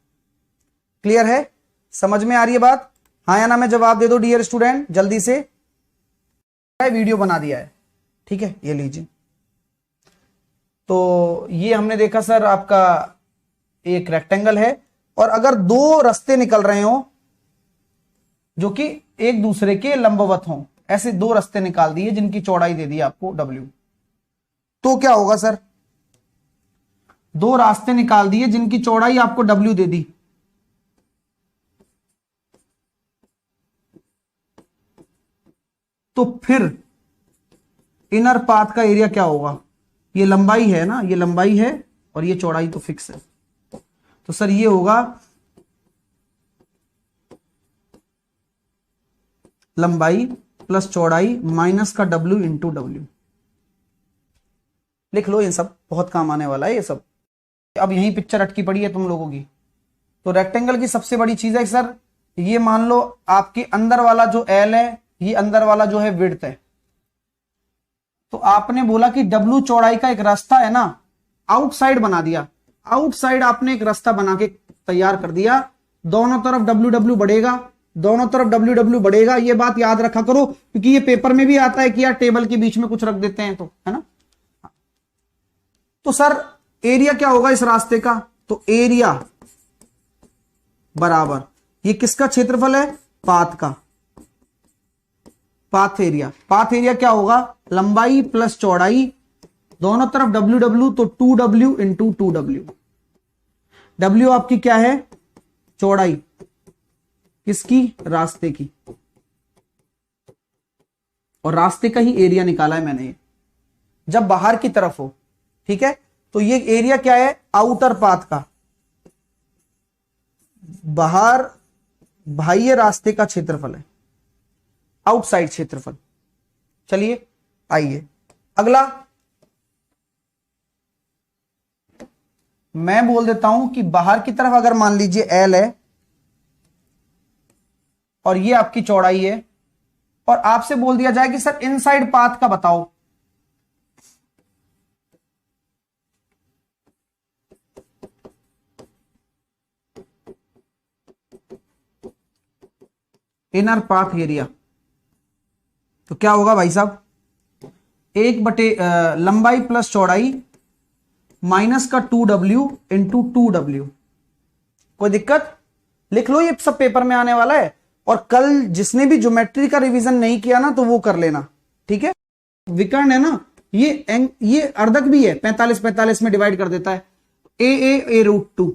Clear है, समझ में आ रही है बात? हाँ या ना में जवाब दे दो डियर स्टूडेंट जल्दी से। वीडियो बना दिया है, ठीक है, ये लीजिए। तो ये हमने देखा सर आपका एक रेक्टेंगल है, और अगर दो रास्ते निकल रहे हो जो कि एक दूसरे के लंबवत हों, ऐसे दो रास्ते निकाल दिए जिनकी चौड़ाई दे दी आपको W, तो क्या होगा सर, दो रास्ते निकाल दिए जिनकी चौड़ाई आपको W दे दी, तो फिर इनर पाथ का एरिया क्या होगा, ये लंबाई है ना, ये लंबाई है और ये चौड़ाई तो फिक्स है। तो सर ये होगा लंबाई प्लस चौड़ाई माइनस का W × W। लिख लो, ये सब बहुत काम आने वाला है ये सब। अब यही पिक्चर अटकी पड़ी है तुम लोगों की। तो रेक्टेंगल की सबसे बड़ी चीज है सर, ये मान लो आपके अंदर वाला जो L है, ये अंदर वाला जो है विड्थ है। तो आपने बोला कि W चौड़ाई का एक रास्ता है ना, आउटसाइड बना दिया, आउटसाइड आपने एक रास्ता बना के तैयार कर दिया, दोनों तरफ W बढ़ेगा, दोनों तरफ W बढ़ेगा। ये बात याद रखा करो, क्योंकि ये पेपर में भी आता है कि यार टेबल के बीच में कुछ रख देते हैं, तो है ना। तो सर एरिया क्या होगा इस रास्ते का, तो एरिया बराबर, ये किसका क्षेत्रफल है, पाथ का, पाथ एरिया। पाथ एरिया क्या होगा, लंबाई प्लस चौड़ाई, दोनों तरफ W, तो 2W × 2W। W आपकी क्या है, चौड़ाई, किसकी, रास्ते की, और रास्ते का ही एरिया निकाला है मैंने, जब बाहर की तरफ हो, ठीक है। तो ये एरिया क्या है, आउटर पाथ का, बाहर बाह्य रास्ते का क्षेत्रफल है, आउटसाइड क्षेत्रफल। चलिए आइए अगला, मैं बोल देता हूं कि बाहर की तरफ अगर मान लीजिए L है और ये आपकी चौड़ाई है, और आपसे बोल दिया जाए कि सर इनसाइड पाथ का बताओ, इनर पाथ एरिया, तो क्या होगा भाई साहब, 1 लंबाई प्लस चौड़ाई माइनस का 2W × 2W। कोई दिक्कत, लिख लो, ये सब पेपर में आने वाला है। और कल जिसने भी ज्योमेट्री का रिवीजन नहीं किया ना, तो वो कर लेना, ठीक है। विकर्ण है ना, ये अर्धक भी है, 45-45 में डिवाइड कर देता है, a √2,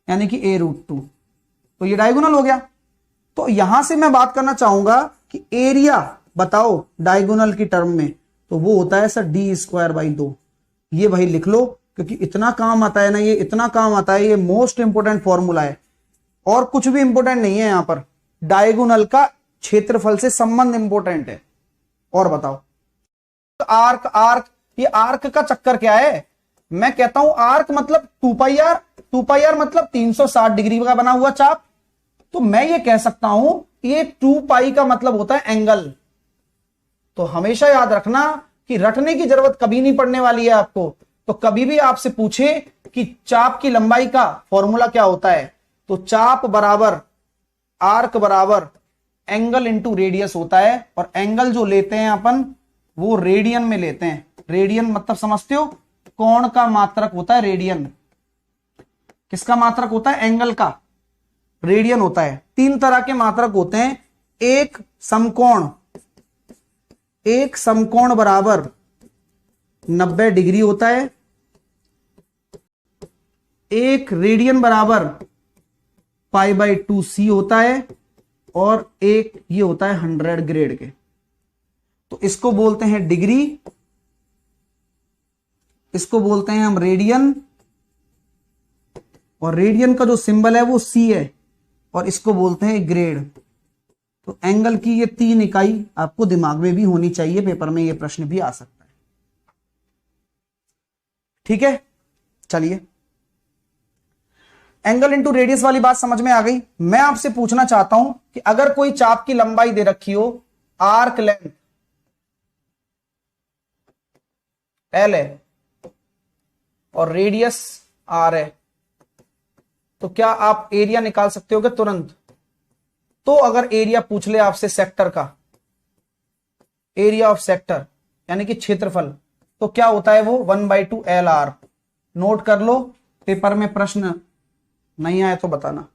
यानी कि a √2, तो ये डायगोनल हो गया। तो यहां से मैं बात करना चाहूंगा कि एरिया बताओ डायगोनल की टर्म में, तो वो होता है सर D²/2। ये भाई लिख लो, क्योंकि इतना काम आता है ना, ये इतना काम आता है, ये मोस्ट इंपोर्टेंट फॉर्मूला है, और कुछ भी इंपोर्टेंट नहीं है यहां पर, डायगोनल का क्षेत्रफल से संबंध इंपोर्टेंट है। और बताओ, तो आर्क, ये आर्क का चक्कर क्या है, मैं कहता हूं आर्क मतलब 2πr मतलब 360 डिग्री का बना हुआ चाप। तो मैं ये कह सकता हूं ये 2π का मतलब होता है एंगल। तो हमेशा याद रखना कि रटने की जरूरत कभी नहीं पड़ने वाली है आपको। तो कभी भी आपसे पूछे कि चाप की लंबाई का फॉर्मूला क्या होता है, तो चाप बराबर आर्क बराबर एंगल इंटू रेडियस होता है, और एंगल जो लेते हैं अपन वो रेडियन में लेते हैं। रेडियन मतलब समझते हो, कोण का मात्रक होता है रेडियन। किसका मात्रक होता है? एंगल का, रेडियन होता है। तीन तरह के मात्रक होते हैं, एक समकोण बराबर 90 डिग्री होता है, एक रेडियन बराबर π/2c होता है, और एक ये होता है 100 ग्रेड के। तो इसको बोलते हैं डिग्री, इसको बोलते हैं हम रेडियन, और रेडियन का जो सिंबल है वो c है, और इसको बोलते हैं ग्रेड। तो एंगल की ये तीन इकाई आपको दिमाग में भी होनी चाहिए, पेपर में ये प्रश्न भी आ सकता है। ठीक है, चलिए एंगल इंटू रेडियस वाली बात समझ में आ गई। मैं आपसे पूछना चाहता हूं कि अगर कोई चाप की लंबाई दे रखी हो, आर्क लेंथ L है और रेडियस R है, तो क्या आप एरिया निकाल सकते हो क्या तुरंत? तो अगर एरिया पूछ ले आपसे सेक्टर का, एरिया ऑफ सेक्टर यानी कि क्षेत्रफल, तो क्या होता है वो 1/2 LR। नोट कर लो, पेपर में प्रश्न नहीं आए तो बताना।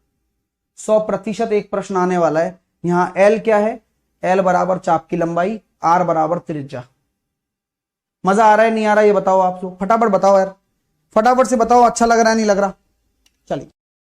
100% एक प्रश्न आने वाला है। यहां L क्या है? L बराबर चाप की लंबाई, R बराबर त्रिज्या। मजा आ रहा है नहीं आ रहा ये बताओ आप लोग, फटाफट बताओ यार, फटाफट से बताओ, अच्छा लग रहा है नहीं लग रहा? चलिए